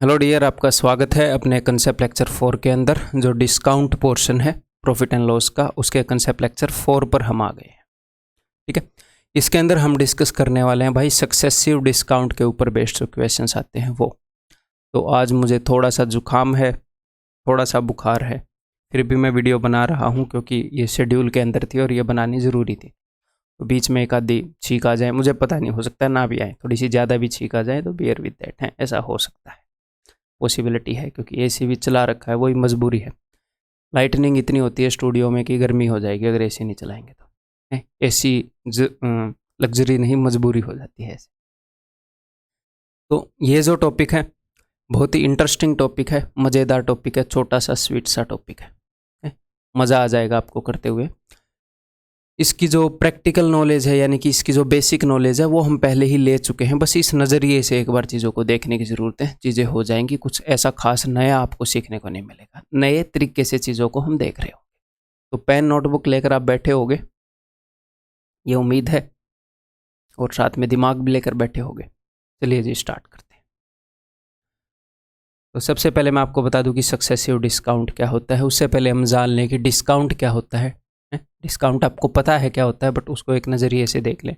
Hello dear, आपका स्वागत है अपने कंसेप्ट लेक्चर 4 के अंदर। जो डिस्काउंट पोर्शन है प्रॉफिट एंड लॉस का, उसके कंसेप्ट लेक्चर 4 पर हम आ गए हैं। ठीक है, इसके अंदर हम डिस्कस करने वाले हैं भाई सक्सेसिव डिस्काउंट के ऊपर बेस्ड जो क्वेश्चंस आते हैं वो। तो आज मुझे थोड़ा सा जुकाम है, थोड़ा सा बुखार है, फिर भी मैं वीडियो बना रहा हूँ क्योंकि ये शेड्यूल के अंदर थी और ये बनानी ज़रूरी थी। तो बीच में एक आधी छींक आ जाए, मुझे पता नहीं, हो सकता है ना भी आए, थोड़ी सी ज़्यादा भी छींक आ जाए तो बियर विद दैट है, ऐसा हो सकता है, पॉसिबिलिटी है, क्योंकि एसी भी चला रखा है, वही मजबूरी है। लाइटनिंग इतनी होती है स्टूडियो में कि गर्मी हो जाएगी अगर एसी नहीं चलाएंगे तो। एसी लग्जरी नहीं, मजबूरी हो जाती है ऐसे। तो ये जो टॉपिक है बहुत ही इंटरेस्टिंग टॉपिक है, मज़ेदार टॉपिक है, छोटा सा स्वीट सा टॉपिक है, मज़ा आ जाएगा आपको करते हुए। इसकी जो प्रैक्टिकल नॉलेज है, यानी कि इसकी जो बेसिक नॉलेज है, वो हम पहले ही ले चुके हैं। बस इस नज़रिए से एक बार चीज़ों को देखने की ज़रूरत है, चीज़ें हो जाएंगी। कुछ ऐसा खास नया आपको सीखने को नहीं मिलेगा, नए तरीके से चीज़ों को हम देख रहे हो। तो पेन नोटबुक लेकर आप बैठे होगे, ये उम्मीद है, और साथ में दिमाग भी लेकर बैठे होगे। चलिए जी, स्टार्ट करते हैं। तो सबसे पहले मैं आपको बता दूं कि सक्सेसिव डिस्काउंट क्या होता है। उससे पहले हम जान लें कि डिस्काउंट क्या होता है। डिस्काउंट आपको पता है क्या होता है, बट उसको एक नज़रिए से देख लें।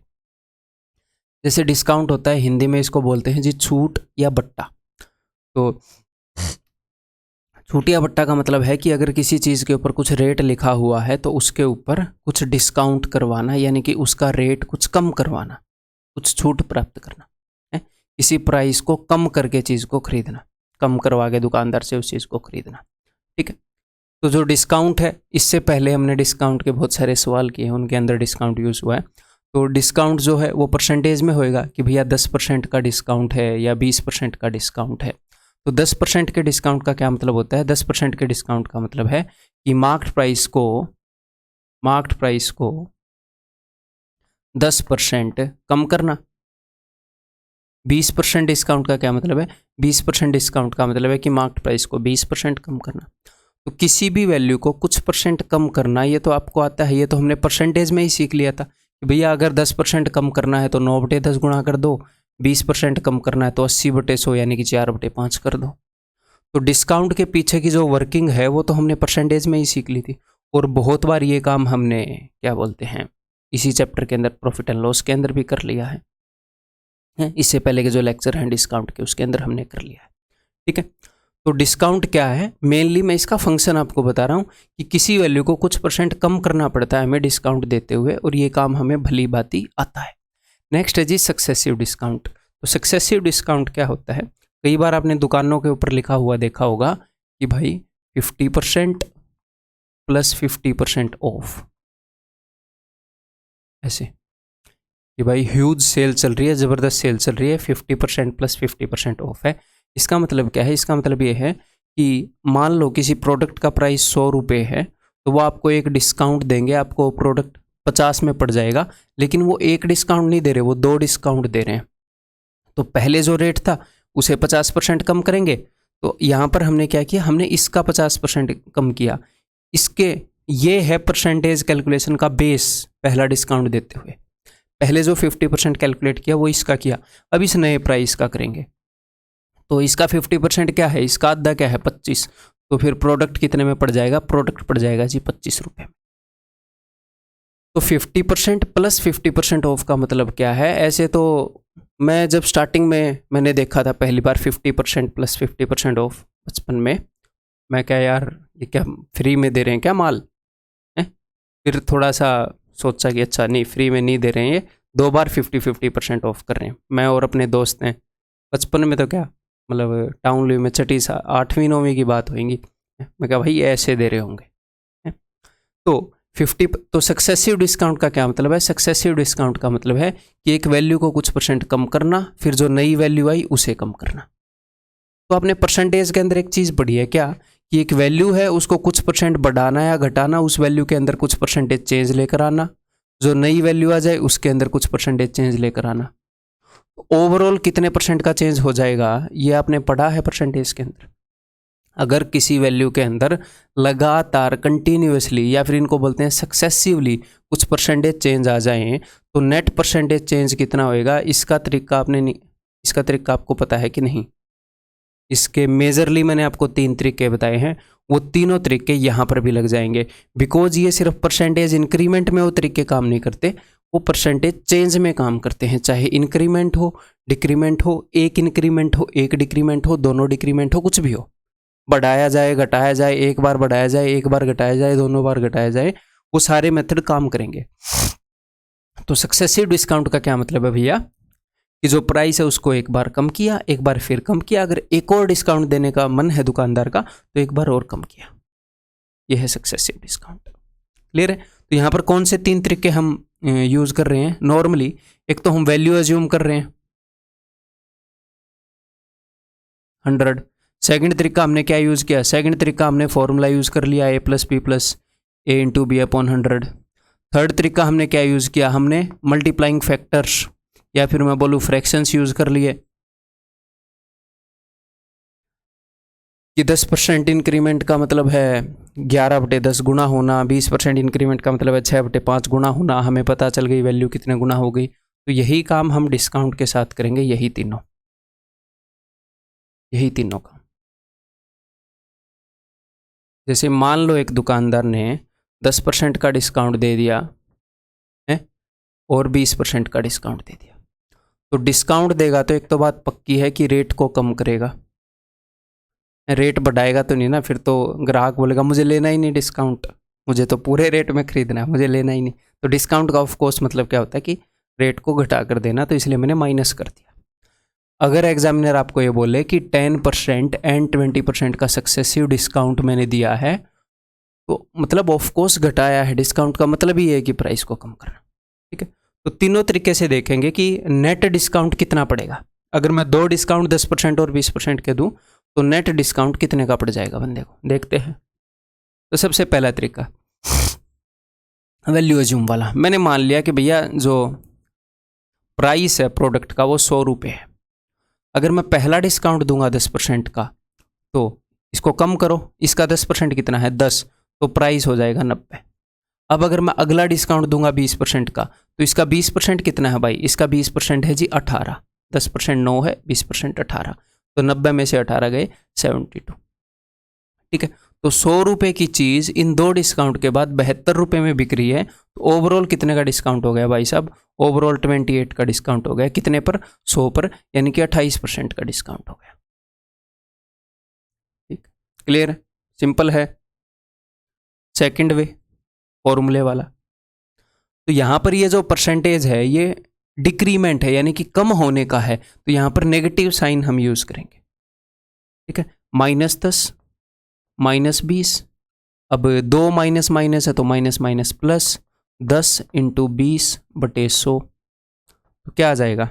जैसे डिस्काउंट होता है, हिंदी में इसको बोलते हैं जी छूट या बट्टा। तो छूट या बट्टा का मतलब है कि अगर किसी चीज़ के ऊपर कुछ रेट लिखा हुआ है तो उसके ऊपर कुछ डिस्काउंट करवाना, यानी कि उसका रेट कुछ कम करवाना, कुछ छूट प्राप्त करना है। किसी प्राइस को कम करके चीज़ को खरीदना, कम करवा के दुकानदार से उस चीज़ को खरीदना। ठीक है, तो जो डिस्काउंट है, इससे पहले हमने डिस्काउंट के बहुत सारे सवाल किए हैं, उनके अंदर डिस्काउंट यूज़ हुआ है। तो डिस्काउंट जो है वो परसेंटेज में होएगा कि भैया 10% का डिस्काउंट है या 20% का डिस्काउंट है। तो 10% के डिस्काउंट का क्या मतलब होता है? 10% के डिस्काउंट का मतलब है कि मार्केट प्राइस को 10% कम करना। 20% डिस्काउंट का क्या मतलब है? 20% डिस्काउंट का मतलब है कि मार्केट प्राइस को 20% कम करना। तो किसी भी वैल्यू को कुछ परसेंट कम करना, ये तो आपको आता है, ये तो हमने परसेंटेज में ही सीख लिया था कि भैया अगर 10% कम करना है तो 9/10 गुणा कर दो, 20% कम करना है तो 80/100 यानी कि 4/5 कर दो। तो डिस्काउंट के पीछे की जो वर्किंग है वो तो हमने परसेंटेज में ही सीख ली थी, और बहुत बार ये काम हमने क्या बोलते हैं इसी चैप्टर के अंदर प्रॉफिट एंड लॉस के अंदर भी कर लिया है। इससे पहले के जो लेक्चर हैं डिस्काउंट के, उसके अंदर हमने कर लिया है। ठीक है, तो डिस्काउंट क्या है? मेनली मैं इसका फंक्शन आपको बता रहा हूँ कि किसी वैल्यू को कुछ परसेंट कम करना पड़ता है हमें डिस्काउंट देते हुए, और ये काम हमें भली भांति आता है। नेक्स्ट है जी सक्सेसिव डिस्काउंट। तो सक्सेसिव डिस्काउंट क्या होता है? कई बार आपने दुकानों के ऊपर लिखा हुआ देखा होगा कि भाई 50% प्लस 50% ऑफ, ऐसे कि भाई ह्यूज सेल चल रही है, ज़बरदस्त सेल चल रही है, 50% प्लस 50% ऑफ है। इसका मतलब क्या है? इसका मतलब ये है कि मान लो किसी प्रोडक्ट का प्राइस 100 रुपये है, तो वो आपको एक डिस्काउंट देंगे, आपको प्रोडक्ट 50 में पड़ जाएगा, लेकिन वो एक डिस्काउंट नहीं दे रहे, वो 2 डिस्काउंट दे रहे हैं। तो पहले जो रेट था उसे 50% कम करेंगे, तो यहाँ पर हमने क्या किया, हमने इसका 50% कम किया। इसके ये है परसेंटेज कैलकुलेशन का बेस, पहला डिस्काउंट देते हुए। पहले जो 50% कैलकुलेट किया वो इसका किया, अब इस नए प्राइस का करेंगे। तो इसका 50% क्या है, इसका आधा क्या है, 25। तो फिर प्रोडक्ट कितने में पड़ जाएगा? प्रोडक्ट पड़ जाएगा जी 25 रुपये में। तो 50% प्लस 50% ऑफ का मतलब क्या है? ऐसे तो मैं जब स्टार्टिंग में मैंने देखा था पहली बार 50% प्लस 50% ऑफ, बचपन में, मैं क्या यार ये क्या फ्री में दे रहे हैं क्या माल है? फिर थोड़ा सा सोचा कि अच्छा नहीं, फ्री में नहीं दे रहे हैं, ये 2 बार 50% ऑफ कर रहे हैं। मैं और अपने दोस्त हैं, बचपन में तो क्या मतलब टाउन लिव में छठी 8वीं 9वीं की बात होगी, मैं कहा भाई ऐसे दे रहे होंगे। तो 50, तो सक्सेसिव डिस्काउंट का क्या मतलब है? सक्सेसिव डिस्काउंट का मतलब है कि एक वैल्यू को कुछ परसेंट कम करना, फिर जो नई वैल्यू आई उसे कम करना। तो आपने परसेंटेज के अंदर एक चीज़ पढ़ी है क्या, कि एक वैल्यू है उसको कुछ परसेंट बढ़ाना या घटाना, उस वैल्यू के अंदर कुछ परसेंटेज चेंज लेकर आना, जो नई वैल्यू आ जाए उसके अंदर कुछ परसेंटेज चेंज लेकर आना। ओवरऑल कितने परसेंट का चेंज हो जाएगा ये आपने पढ़ा है परसेंटेज के अंदर। अगर किसी वैल्यू के अंदर लगातार कंटिन्यूसली, या फिर इनको बोलते हैं सक्सेसिवली, कुछ परसेंटेज चेंज आ जाएं तो नेट परसेंटेज चेंज कितना होएगा, इसका तरीका आपको पता है कि नहीं? इसके मेजरली मैंने आपको 3 तरीके बताए हैं, वो तीनों तरीके यहाँ पर भी लग जाएंगे। बिकॉज ये सिर्फ परसेंटेज इंक्रीमेंट में वो तरीके काम नहीं करते, वो परसेंटेज चेंज में काम करते हैं। चाहे इंक्रीमेंट हो, डिक्रीमेंट हो, एक इंक्रीमेंट हो, एक डिक्रीमेंट हो, दोनों डिक्रीमेंट हो, कुछ भी हो, बढ़ाया जाए, घटाया जाए, एक बार बढ़ाया जाए, एक बार घटाया जाए, दोनों बार घटाया जाए, वो सारे मेथड काम करेंगे। तो सक्सेसिव डिस्काउंट का क्या मतलब है भैया, कि जो प्राइस है उसको एक बार कम किया, एक बार फिर कम किया, अगर एक और डिस्काउंट देने का मन है दुकानदार का तो एक बार और कम किया, यह है सक्सेसिव डिस्काउंट। क्लियर है? तो यहाँ पर कौन से 3 तरीके हम यूज कर रहे हैं नॉर्मली? एक तो हम वैल्यू एज्यूम कर रहे हैं 100। सेकंड तरीका हमने क्या यूज किया? सेकंड तरीका हमने फॉर्मूला यूज कर लिया a + b + a × b / 100। Third तरीका हमने क्या यूज किया? हमने मल्टीप्लाइंग फैक्टर्स या फिर मैं बोलूँ फ्रैक्शंस यूज कर लिए, कि 10% इंक्रीमेंट का मतलब है 11/10 गुना होना, 20% इंक्रीमेंट का मतलब है 6/5 गुना होना। हमें पता चल गई वैल्यू कितने गुना हो गई। तो यही काम हम डिस्काउंट के साथ करेंगे, यही तीनों काम। जैसे मान लो एक दुकानदार ने 10% का डिस्काउंट दे दिया है और 20% का डिस्काउंट दे दिया, तो डिस्काउंट देगा तो एक तो बात पक्की है कि रेट को कम करेगा, रेट बढ़ाएगा तो नहीं ना, फिर तो ग्राहक बोलेगा मुझे लेना ही नहीं डिस्काउंट, मुझे तो पूरे रेट में खरीदना है, मुझे लेना ही नहीं। तो डिस्काउंट का ऑफ कोर्स मतलब क्या होता है कि रेट को घटा कर देना, तो इसलिए मैंने माइनस कर दिया। अगर एग्जामिनर आपको ये बोले कि 10% एंड 20% का सक्सेसिव डिस्काउंट मैंने दिया है, तो मतलब ऑफ कोर्स घटाया है, डिस्काउंट का मतलब ही है कि प्राइस को कम करना। ठीक है, तो तीनों तरीके से देखेंगे कि नेट डिस्काउंट कितना पड़ेगा। अगर मैं 2 डिस्काउंट 10% और 20% के दूं तो नेट डिस्काउंट कितने का पड़ जाएगा बंदे को, देखते हैं। तो सबसे पहला तरीका वैल्यू एज्यूम वाला, मैंने मान लिया कि भैया जो प्राइस है प्रोडक्ट का वो 100 रुपये है। अगर मैं पहला डिस्काउंट दूंगा 10% का, तो इसको कम करो, इसका 10% कितना है 10, तो प्राइस हो जाएगा 90। अब अगर मैं अगला डिस्काउंट दूंगा 20% का, तो इसका 20% कितना है भाई, इसका 20% है जी 18, 10% 9 है, 20% 18, तो 90 में से 18 गए 72। ठीक है, तो 100 रुपये की चीज़ इन 2 डिस्काउंट के बाद 72 रुपये में बिक रही है, तो ओवरऑल कितने का डिस्काउंट हो गया भाई साहब? ओवरऑल 28 का डिस्काउंट हो गया। कितने पर? 100 पर, यानी कि 28% का डिस्काउंट हो गया। ठीक, क्लियर है, सिंपल है। सेकंड वे फॉर्मूले वाला, तो यहाँ पर ये जो परसेंटेज है ये डिक्रीमेंट है, यानी कि कम होने का है, तो यहाँ पर नेगेटिव साइन हम यूज करेंगे। ठीक है, -10 -20, अब 2 माइनस माइनस है तो माइनस माइनस प्लस, 10 × 20/100, तो क्या आ जाएगा?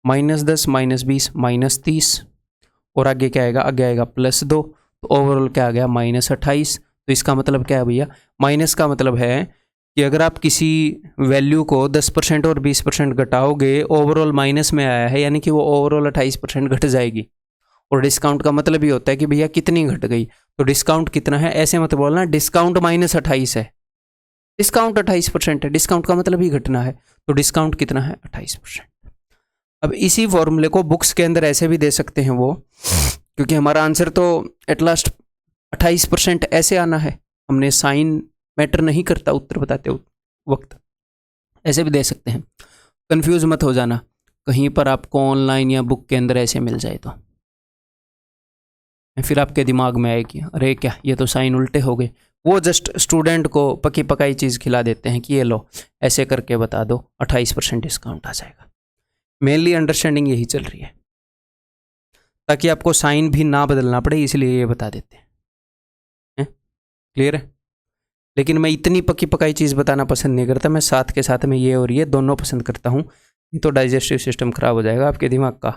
-10 -20 -30, और आगे क्या आएगा? आगे आएगा +2, तो ओवरऑल क्या आ गया? -28। तो इसका मतलब क्या है भैया? माइनस का मतलब है कि अगर आप किसी वैल्यू को 10% और 20% घटाओगे, ओवरऑल माइनस में आया है, यानी कि वो ओवरऑल 28% घट जाएगी। और डिस्काउंट का मतलब ही होता है कि भैया कितनी घट गई, तो डिस्काउंट कितना है, ऐसे मत बोलना डिस्काउंट -28 है, डिस्काउंट 28% है, डिस्काउंट का मतलब ही घटना है, तो डिस्काउंट कितना है? 28%। अब इसी फॉर्मूले को बुक्स के अंदर ऐसे भी दे सकते हैं वो, क्योंकि हमारा आंसर तो एट लास्ट 28% ऐसे आना है, हमने साइन मैटर नहीं करता उत्तर बताते वक्त, ऐसे भी दे सकते हैं। कंफ्यूज मत हो जाना, कहीं पर आपको ऑनलाइन या बुक के अंदर ऐसे मिल जाए तो फिर आपके दिमाग में आए कि अरे क्या, ये तो साइन उल्टे हो गए। वो जस्ट स्टूडेंट को पकी पकाई चीज़ खिला देते हैं कि ये लो ऐसे करके बता दो, 28% डिस्काउंट आ जाएगा। मेनली अंडरस्टैंडिंग यही चल रही है, ताकि आपको साइन भी ना बदलना पड़े, इसलिए ये बता देते हैं। क्लियर है? लेकिन मैं इतनी पकी पकाई चीज़ बताना पसंद नहीं करता, मैं साथ के साथ में ये और ये दोनों पसंद करता हूँ, नहीं तो डाइजेस्टिव सिस्टम खराब हो जाएगा आपके दिमाग का।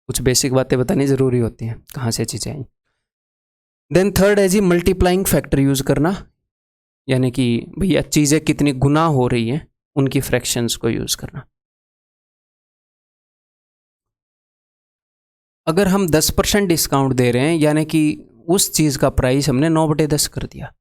कुछ बेसिक बातें बतानी ज़रूरी होती हैं, कहाँ से चीज़ें आई। देन थर्ड है जी मल्टीप्लाइंग फैक्टर यूज़ करना, यानी कि भैया चीज़ें कितनी गुना हो रही हैं उनकी फ्रैक्शंस को यूज़ करना। अगर हम 10% डिस्काउंट दे रहे हैं, यानी कि उस चीज़ का प्राइस हमने 9/10 कर दिया।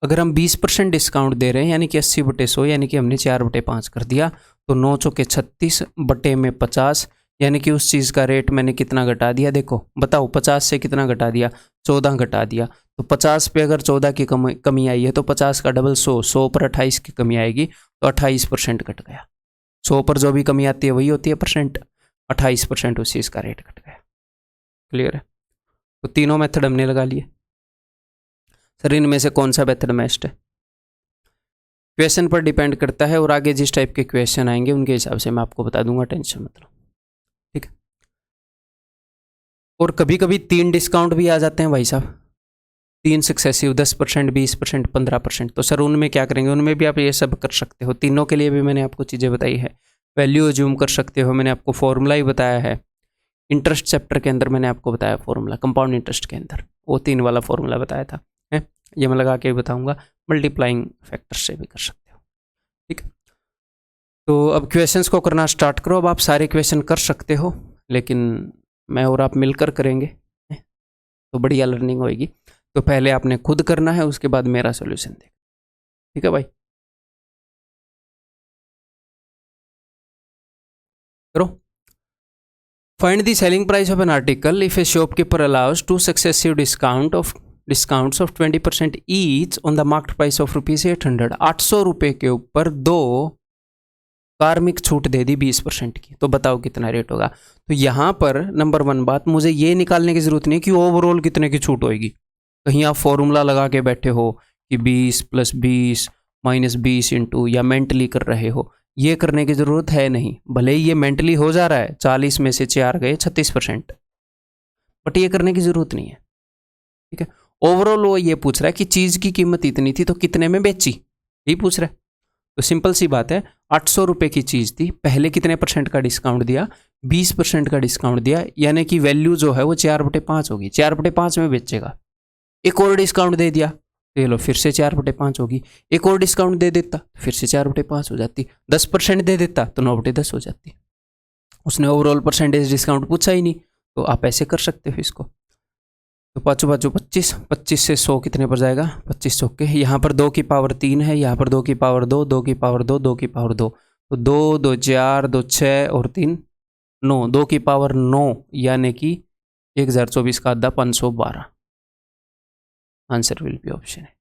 अगर हम 20% डिस्काउंट दे रहे हैं, यानी कि 80/100, यानी कि हमने 4/5 कर दिया, तो 9 × 36 बटे में 50, यानी कि उस चीज़ का रेट मैंने कितना घटा दिया, देखो बताओ 50 से कितना घटा दिया, 14 घटा दिया। तो 50 पे अगर 14 की कमी आई है तो 50 का डबल 100, 100 पर 28 की कमी आएगी तो 28% घट गया। 100 पर जो भी कमी आती है वही होती है परसेंट, 28% उस चीज़ का रेट घट गया। क्लियर है? तो तीनों मेथड हमने लगा लिए। सर इनमें से कौन सा मेथड बेस्ट है? क्वेश्चन पर डिपेंड करता है और आगे जिस टाइप के क्वेश्चन आएंगे उनके हिसाब से मैं आपको बता दूंगा, टेंशन मत लो, ठीक है। और कभी कभी 3 डिस्काउंट भी आ जाते हैं भाई साहब, 3 सक्सेसिव, 10%, 20%, 15%। तो सर उनमें क्या करेंगे? उनमें भी आप ये सब कर सकते हो। तीनों के लिए भी मैंने आपको चीज़ें बताई है। वैल्यू अज्यूम कर सकते हो, मैंने आपको फॉर्मूला ही बताया है। इंटरेस्ट चैप्टर के अंदर मैंने आपको बताया फॉर्मूला, कंपाउंड इंटरेस्ट के अंदर वो 3 वाला फॉर्मूला बताया था, है ये मैं लगा के भी बताऊंगा। मल्टीप्लाइंग फैक्टर से भी कर सकते हो, ठीक है। तो अब क्वेश्चंस को करना स्टार्ट करो। अब आप सारे क्वेश्चन कर सकते हो, लेकिन मैं और आप मिलकर करेंगे तो बढ़िया लर्निंग होएगी। तो पहले आपने खुद करना है, उसके बाद मेरा सोल्यूशन देख, ठीक है भाई। करो। Find the selling price of an article if A shopkeeper allows 2 successive discounts of 20% each on the market price of ₹800। 800 रुपये के ऊपर 2 कार्मिक छूट दे दी 20% की, तो बताओ कितना रेट होगा। तो यहाँ पर नंबर 1 बात, मुझे ये निकालने की जरूरत नहीं कि ओवरऑल कितने की छूट होगी। कहीं आप फॉर्मूला लगा के बैठे हो कि 20 + 20 - 20 इंटू, या मेंटली कर रहे हो, ये करने की ज़रूरत है नहीं। भले ही ये मेंटली हो जा रहा है, 40 में से 4 गए 36%, बट ये करने की ज़रूरत नहीं है, ठीक है। ओवरऑल वो ये पूछ रहा है कि चीज़ की कीमत इतनी थी तो कितने में बेची, यही पूछ रहा है। तो सिंपल सी बात है, 800 रुपये की चीज़ थी, पहले कितने % का डिस्काउंट दिया? 20% का डिस्काउंट दिया, यानी कि वैल्यू जो है वो 4/5 होगी। 4/5 में बेचेगा। एक और डिस्काउंट दे दिया, ये लो फिर से 4/5 होगी। एक और डिस्काउंट दे देता तो फिर से 4/5 हो जाती। 10% दे देता तो 9/10 हो जाती। उसने ओवरऑल परसेंटेज डिस्काउंट पूछा ही नहीं, तो आप ऐसे कर सकते हो इसको। तो 5 5 25, 25 से 100 कितने पर जाएगा? 25 के। यहाँ पर 2 की पावर 3 है, यहाँ पर 2 की पावर 2, 2 की पावर 2, 2 की पावर 2, तो 2 2 4 2 6 और 3 9, 2 की पावर 9, यानी कि 1024 का आधा 512। आंसर विल बी ऑप्शन है।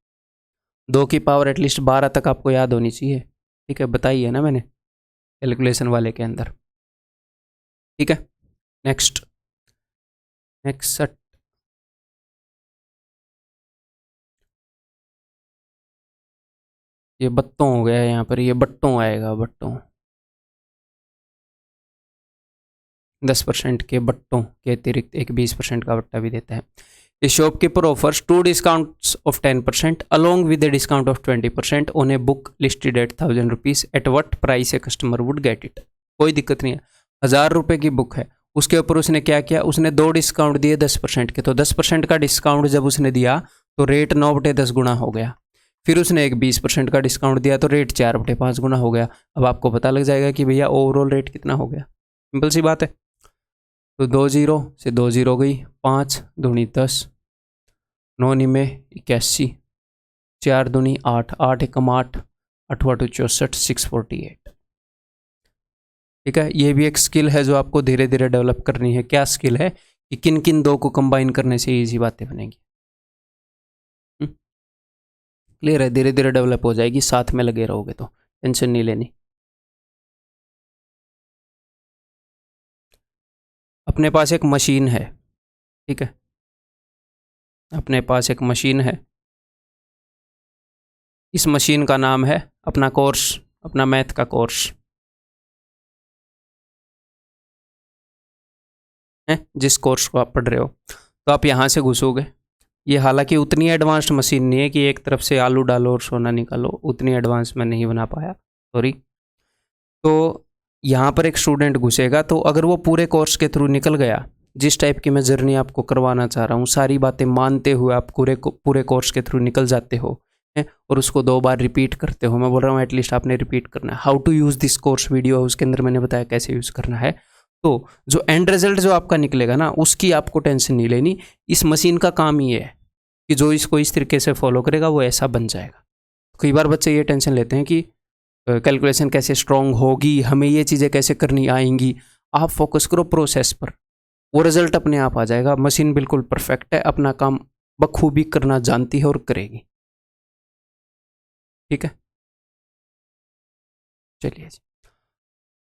2 की पावर एटलीस्ट 12 तक आपको याद होनी चाहिए, ठीक है, बताई है ना मैंने कैलकुलेशन वाले के अंदर, ठीक है। नेक्स्ट ये बट्टों हो गया यहाँ पर, ये बट्टों आएगा, बट्टों 10% के बट्टों के अतिरिक्त एक 20% का बट्टा भी देता है। A shopkeeper offers 2 discounts of 10% along with a discount of 20% on a book listed at ₹1000. At what price a customer would get it? कोई दिक्कत नहीं है। 1000 रुपये की बुक है, उसके ऊपर उसने क्या किया? उसने 2 डिस्काउंट दिए 10% के। तो 10% का डिस्काउंट जब उसने दिया तो रेट 9/10 गुना हो गया। फिर उसने एक 20% का डिस्काउंट दिया तो रेट 4/5 गुना हो गया। अब आपको पता लग जाएगा कि भैया ओवरऑल रेट कितना हो गया। सिंपल सी बात है। तो 2 0 से 2 0 गई, 5 दूनी 10, 9 निमे 81, 4 दूनी 8, 8 एकम 8, 8 8 64, 648, ठीक है। ये भी एक स्किल है जो आपको धीरे धीरे डेवलप करनी है। क्या स्किल है? कि किन किन 2 को कंबाइन करने से इजी बातें बनेंगी। क्लियर है? धीरे धीरे डेवलप हो जाएगी, साथ में लगे रहोगे तो टेंशन नहीं लेनी। अपने पास एक मशीन है, ठीक है, अपने पास एक मशीन है। इस मशीन का नाम है अपना कोर्स, अपना मैथ का कोर्स है, जिस कोर्स को आप पढ़ रहे हो। तो आप यहाँ से घुसोगे। ये हालांकि उतनी एडवांस्ड मशीन नहीं है कि एक तरफ से आलू डालो और सोना निकालो, उतनी एडवांस मैं नहीं बना पाया, सॉरी। तो यहाँ पर एक स्टूडेंट घुसेगा, तो अगर वो पूरे कोर्स के थ्रू निकल गया, जिस टाइप की मैं जर्नी आपको करवाना चाह रहा हूँ, सारी बातें मानते हुए आप पूरे कोर्स के थ्रू निकल जाते हो है, और उसको 2 बार रिपीट करते हो। मैं बोल रहा हूँ एटलीस्ट आपने रिपीट करना है। How to use this course video, उसके अंदर मैंने बताया कैसे यूज़ करना है। तो जो एंड रिजल्ट जो आपका निकलेगा ना, उसकी आपको टेंशन नहीं लेनी। इस मशीन का काम ही है कि जो इसको इस तरीके से फॉलो करेगा वो ऐसा बन जाएगा। कई बार बच्चे ये टेंशन लेते हैं कि कैलकुलेशन कैसे स्ट्रॉन्ग होगी, हमें ये चीज़ें कैसे करनी आएंगी। आप फोकस करो प्रोसेस पर, वो रिजल्ट अपने आप आ जाएगा। मशीन बिल्कुल परफेक्ट है, अपना काम बखूबी करना जानती है और करेगी। ठीक है, चलिए जी।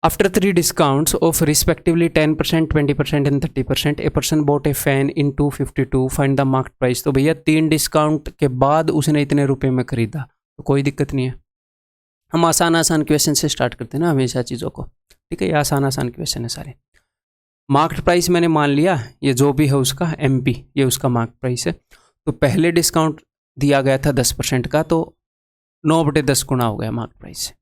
After three discounts of respectively 10%, 20% and 30%, a person bought a fan in 252. Find the market price. तो भैया 3 डिस्काउंट के बाद उसने इतने रुपए में खरीदा, तो कोई दिक्कत नहीं है। हम आसान आसान क्वेश्चन से स्टार्ट करते हैं ना हमेशा चीज़ों को। ठीक है, ये आसान आसान क्वेश्चन है सारे। मार्केट प्राइस मैंने मान लिया, ये जो भी है उसका MP, ये उसका मार्केट प्राइस है। तो पहले डिस्काउंट दिया गया था 10% का, तो 9/10 गुना हो गया मार्केट प्राइस से।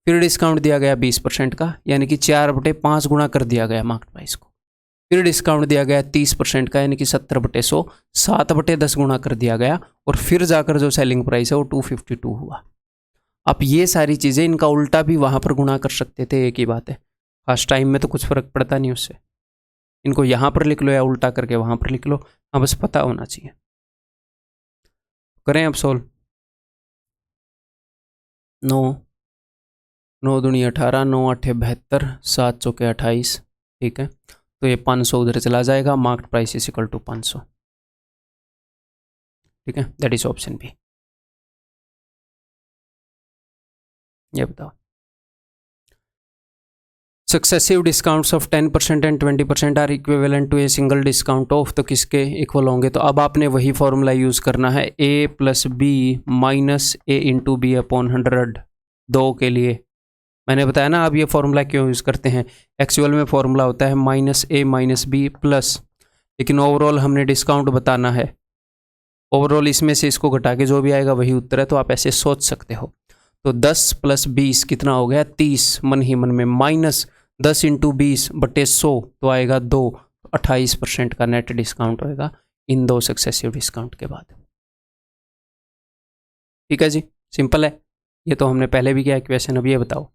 फिर डिस्काउंट दिया गया 20% का, यानी कि 4/5 गुना कर दिया गया मार्केट प्राइस को। फिर डिस्काउंट दिया गया 30% का, यानी कि 70/100, 7/10 गुना कर दिया गया। और फिर जाकर जो सेलिंग प्राइस है वो 252 हुआ। आप ये सारी चीज़ें, इनका उल्टा भी वहाँ पर गुना कर सकते थे, एक ही बात है। फर्स्ट टाइम में तो कुछ फ़र्क पड़ता नहीं उससे। इनको यहाँ पर लिख लो या उल्टा करके वहाँ पर लिख लो, हाँ बस पता होना चाहिए। करें अब सोल्व। 9 दूनी 18, 9 8 72, 7 चौके 28। ठीक है, तो ये 500 उधर चला जाएगा। Market price is equal to 500। ठीक है, दैट इज ऑप्शन बी। ये बताओ। Successive discounts of 10% and 20% are equivalent to a single discount of, तो किसके इक्वल होंगे? तो अब आपने वही फॉर्मूला यूज़ करना है, A + B - A × B upon 100, 2 के लिए। मैंने बताया ना, अब ये फॉर्मूला क्यों यूज़ करते हैं। एक्चुअल में फॉर्मूला होता है -A - B प्लस, लेकिन ओवरऑल हमने डिस्काउंट बताना है। ओवरऑल इसमें से इसको घटा के जो भी आएगा वही उत्तर है, तो आप ऐसे सोच सकते हो। तो 10 + 20 कितना हो गया? 30 मन ही मन में, -10 × 20/100 तो आएगा 2, 28% का नेट डिस्काउंट होएगा इन 2 सक्सेसिव डिस्काउंट के बाद। ठीक है जी, सिंपल है। ये तो हमने पहले भी किया क्वेश्चन। अब ये बताओ,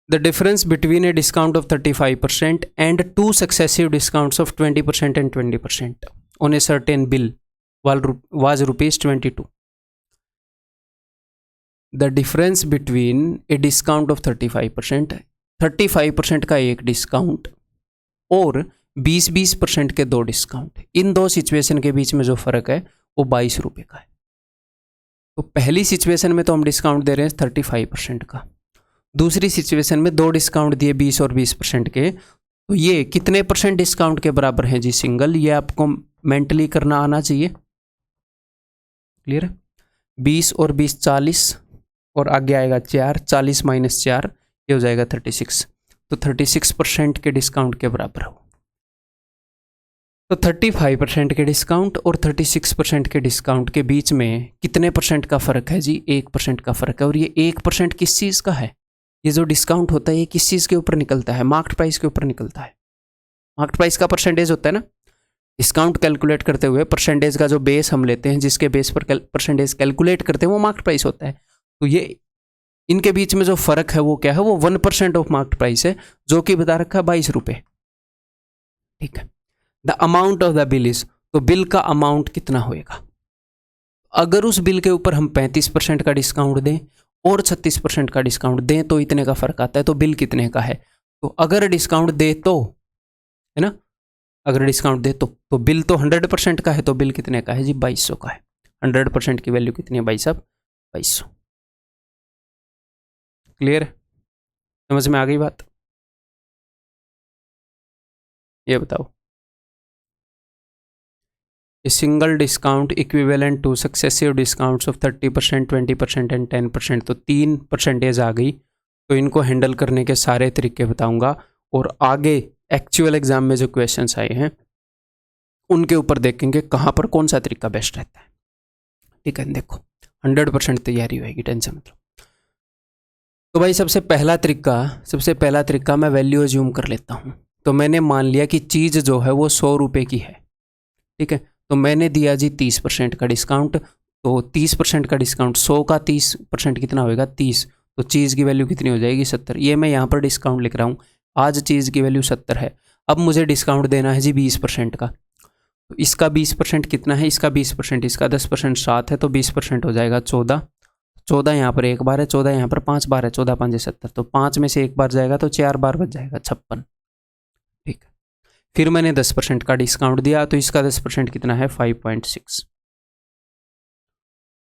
the difference between A discount of 35% and 2 successive discounts of 20% and 20% on a certain bill was ₹22. The difference between a discount of 35%, 35% का एक डिस्काउंट और 20% के 2 डिस्काउंट, इन 2 सिचुएशन के बीच में जो फ़र्क है वो 22 रुपये का है। तो पहली सिचुएशन में तो हम डिस्काउंट दे रहे हैं 35% का, दूसरी सिचुएशन में 2 डिस्काउंट दिए 20 और 20% के, तो ये कितने % डिस्काउंट के बराबर हैं जी? सिंगल। ये आपको मेंटली करना आना चाहिए। क्लियर है? 20 और 20 40, और आगे आएगा 4, 40 - 4, ये हो जाएगा 36। तो 36% के डिस्काउंट के बराबर हो। तो 35% के डिस्काउंट और 36% के डिस्काउंट के बीच में कितने % का फ़र्क है जी? 1% का फ़र्क है। और ये 1% किस चीज़ का है? ये जो डिस्काउंट होता है ये किस चीज़ के ऊपर निकलता है? मार्केट प्राइस के ऊपर निकलता है। मार्केट प्राइस का परसेंटेज होता है ना। डिस्काउंट कैलकुलेट करते हुए परसेंटेज का जो बेस हम लेते हैं, जिसके बेस पर परसेंटेज कैलकुलेट करते हैं, वो मार्केट प्राइस होता है। तो ये इनके बीच में जो फ़र्क है वो क्या है? वो 1% ऑफ मार्केट प्राइस है, जो कि बता रखा है 22 रुपये। ठीक है। The amount of the bill is, तो बिल का अमाउंट कितना होएगा? अगर उस बिल के ऊपर हम 35% का डिस्काउंट दें और 36% का डिस्काउंट दें तो इतने का फ़र्क आता है। तो बिल कितने का है? तो अगर डिस्काउंट दे तो, है ना, अगर डिस्काउंट दे तो बिल तो 100% का है, तो बिल कितने का है जी? 2200 का है। 100% की वैल्यू कितनी है भाई साहब? 2200। क्लियर है? समझ में आ गई बात? ये बताओ, ए single discount equivalent two successive discounts of 30%, 20% and 10%, तो 3% आ गई। तो इनको हैंडल करने के सारे तरीके बताऊंगा, और आगे एक्चुअल एग्जाम में जो क्वेश्चंस आए हैं उनके ऊपर देखेंगे कहाँ पर कौन सा तरीका बेस्ट रहता है। ठीक है, देखो 100% तैयारी होगी, टेंशन मत लो। तो भाई सबसे पहला तरीका मैं वैल्यू अज्यूम कर लेता हूँ। तो मैंने मान लिया कि चीज़ जो है वो 100 रुपये की है। ठीक है, तो मैंने दिया जी 30% का डिस्काउंट। तो 30% का डिस्काउंट, 100 का 30% कितना होएगा? 30। तो चीज़ की वैल्यू कितनी हो जाएगी? 70। ये मैं यहाँ पर डिस्काउंट लिख रहा हूँ। आज चीज़ की वैल्यू 70 है। अब मुझे डिस्काउंट देना है जी 20% का। तो इसका 20% कितना है? इसका 20%, इसका 10% 7 है, तो 20% हो जाएगा 14। 14 यहाँ पर एक बार है, 14 यहाँ पर 5 बार है, 14 5 70, तो 5 में से एक बार जाएगा तो 4 बार बच जाएगा 56। ठीक है, फिर मैंने 10% का डिस्काउंट दिया तो इसका 10% कितना है 5.6।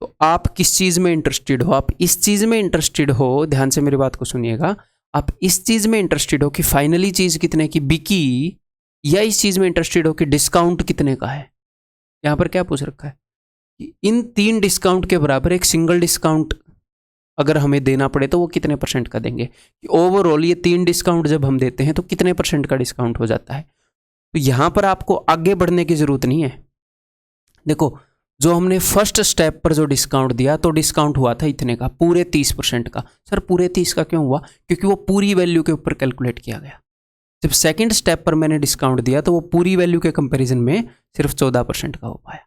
तो आप किस चीज में इंटरेस्टेड हो? आप इस चीज में इंटरेस्टेड हो, ध्यान से मेरी बात को सुनिएगा, आप इस चीज में इंटरेस्टेड हो कि फाइनली चीज कितने की बिकी, या इस चीज में इंटरेस्टेड हो कि डिस्काउंट कितने का है? यहां पर क्या पूछ रखा है कि इन 3 डिस्काउंट के बराबर एक सिंगल डिस्काउंट अगर हमें देना पड़े तो वो कितने % का देंगे, कि ओवरऑल ये 3 डिस्काउंट जब हम देते हैं तो कितने % का डिस्काउंट हो जाता है। तो यहां पर आपको आगे बढ़ने की जरूरत नहीं है। देखो, जो हमने फर्स्ट स्टेप पर जो डिस्काउंट दिया तो डिस्काउंट हुआ था इतने का, पूरे 30% का। सर पूरे 30 का क्यों हुआ? क्योंकि वो पूरी वैल्यू के ऊपर कैलकुलेट किया गया। जब सेकंड स्टेप पर मैंने डिस्काउंट दिया तो वो पूरी वैल्यू के कंपैरिजन में सिर्फ 14% का हो पाया,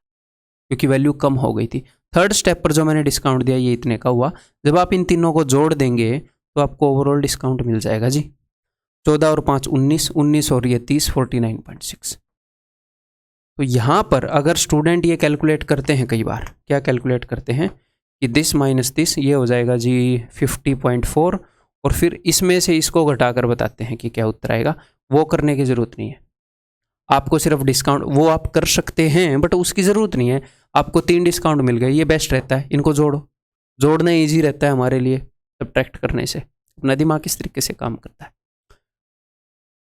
क्योंकि वैल्यू कम हो गई थी। थर्ड स्टेप पर जो मैंने डिस्काउंट दिया ये इतने का हुआ। जब आप इन तीनों को जोड़ देंगे तो आपको ओवरऑल डिस्काउंट मिल जाएगा जी 14 और 5 19, 19 और ये 30, 49.6। तो यहाँ पर अगर स्टूडेंट ये कैलकुलेट करते हैं, कई बार क्या कैलकुलेट करते हैं कि दिस माइनस दिस, ये हो जाएगा जी 50.4, और फिर इसमें से इसको घटाकर बताते हैं कि क्या उत्तर आएगा। वो करने की ज़रूरत नहीं है, आपको सिर्फ डिस्काउंट वो आप कर सकते हैं बट उसकी ज़रूरत नहीं है। आपको 3 डिस्काउंट मिल गए, ये बेस्ट रहता है, इनको जोड़ो। जोड़ना ईजी रहता है हमारे लिए, सब्ट्रैक्ट करने से अपना दिमाग किस तरीके से काम करता है।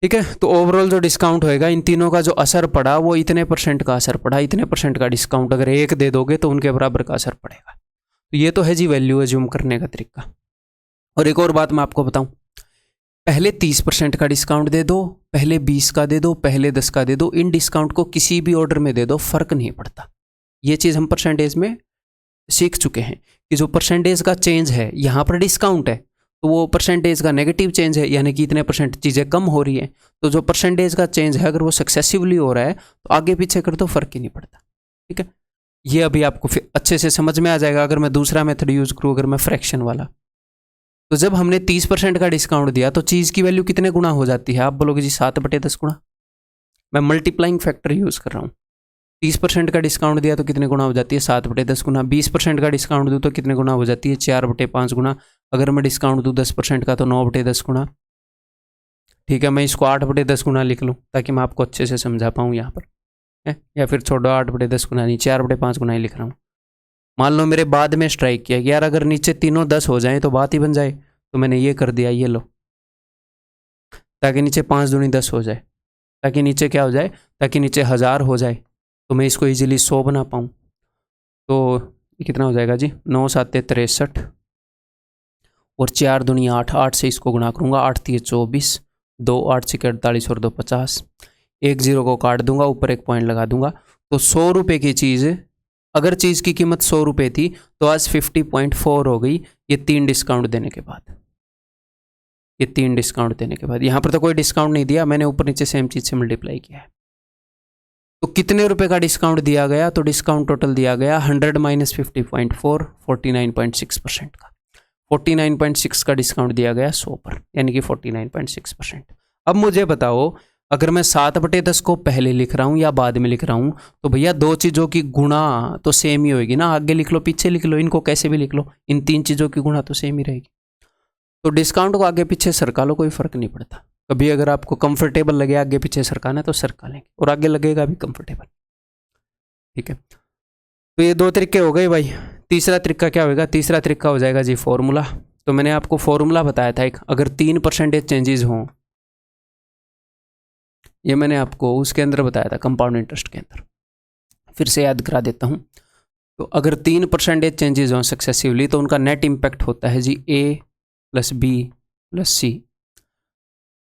ठीक है, तो ओवरऑल जो डिस्काउंट होएगा, इन तीनों का जो असर पड़ा वो इतने % का असर पड़ा। इतने % का डिस्काउंट अगर एक दे दोगे तो उनके बराबर का असर पड़ेगा। तो ये तो है जी वैल्यू एज्यूम करने का तरीका। और एक और बात मैं आपको बताऊं, पहले 30% का डिस्काउंट दे दो, पहले 20 का दे दो, पहले 10 का दे दो, इन डिस्काउंट को किसी भी ऑर्डर में दे दो, फर्क नहीं पड़ता। ये चीज़ हम परसेंटेज में सीख चुके हैं कि जो परसेंटेज का चेंज है, यहाँ पर डिस्काउंट है तो वो परसेंटेज का नेगेटिव चेंज है, यानी कि इतने % चीज़ें कम हो रही है। तो जो परसेंटेज का चेंज है अगर वो सक्सेसिवली हो रहा है तो आगे पीछे कर दो, फर्क ही नहीं पड़ता। ठीक है, ये अभी आपको फिर अच्छे से समझ में आ जाएगा अगर मैं दूसरा मेथड यूज करूँ, अगर मैं फ्रैक्शन वाला। तो जब हमने 30% का डिस्काउंट दिया तो चीज़ की वैल्यू कितने गुना हो जाती है? आप बोलोगे जी 7/10 गुना। मैं मल्टीप्लाइंग फैक्टर यूज़ कर रहा हूँ। 30% का डिस्काउंट दिया तो कितने गुना हो जाती है? 7/10 गुना। 20% का डिस्काउंट दूँ तो कितने गुना हो जाती है? 4/5 गुना। अगर मैं डिस्काउंट दूँ 10% का तो 9/10 गुना। ठीक है, मैं इसको 8/10 गुना लिख लूँ ताकि मैं आपको अच्छे से समझा पाऊँ यहाँ पर है, या फिर छोड़ो 8/10 गुना नहीं, 4/5 गुना ही लिख रहा हूँ। मान लो मेरे बाद में स्ट्राइक किया, यार अगर नीचे तीनों 10 हो जाए तो बात ही बन जाए, तो मैंने ये कर दिया, ये लो, ताकि नीचे 5 दूनी 10 हो जाए, ताकि नीचे क्या हो जाए, ताकि नीचे 1000 हो जाए, तो मैं इसको इजीली 100 बना पाऊँ। तो ये कितना हो जाएगा जी 9 7 63 और 4 दूनी 8, 8 से इसको गुना करूँगा, 8 3 24, 2 8 6 48 और 2 50, एक 0 को काट दूंगा, ऊपर एक पॉइंट लगा दूंगा। तो 100 रुपये की चीज़, अगर चीज़ की कीमत 100 रुपये थी तो आज 50.4 हो गई, ये 3 डिस्काउंट देने के बाद। ये 3 डिस्काउंट देने के बाद, यहाँ पर तो कोई डिस्काउंट नहीं दिया, मैंने ऊपर नीचे सेम चीज़ से मल्टीप्लाई किया है। तो कितने रुपए का डिस्काउंट दिया गया? तो डिस्काउंट टोटल दिया गया 100 - 50.4, 49.6% का। 49.6 का डिस्काउंट दिया गया 100 पर, यानी कि 49.6%। अब मुझे बताओ, अगर मैं 7/10 को पहले लिख रहा हूँ या बाद में लिख रहा हूँ, तो भैया दो चीज़ों की गुणा तो सेम ही होगी ना। आगे लिख लो पीछे लिख लो, इनको कैसे भी लिख लो, इन 3 चीज़ों की गुणा तो सेम ही रहेगी। तो डिस्काउंट को आगे पीछे सरका लो, कोई फर्क नहीं पड़ता। कभी अगर आपको कंफर्टेबल लगे आगे पीछे सरकाना तो सरका लेंगे, और आगे लगेगा भी कंफर्टेबल। ठीक है, तो ये 2 तरीके हो गए भाई। तीसरा तरीका क्या होगा? तीसरा तरीका हो जाएगा जी फॉर्मूला। तो मैंने आपको फॉर्मूला बताया था एक, अगर 3% चेंजेस हों, ये मैंने आपको उसके अंदर बताया था कंपाउंड इंटरेस्ट के अंदर, फिर से याद करा देता हूँ। तो अगर 3% चेंजेस हों सक्सेसिवली तो उनका नेट इम्पैक्ट होता है जी A + B + C।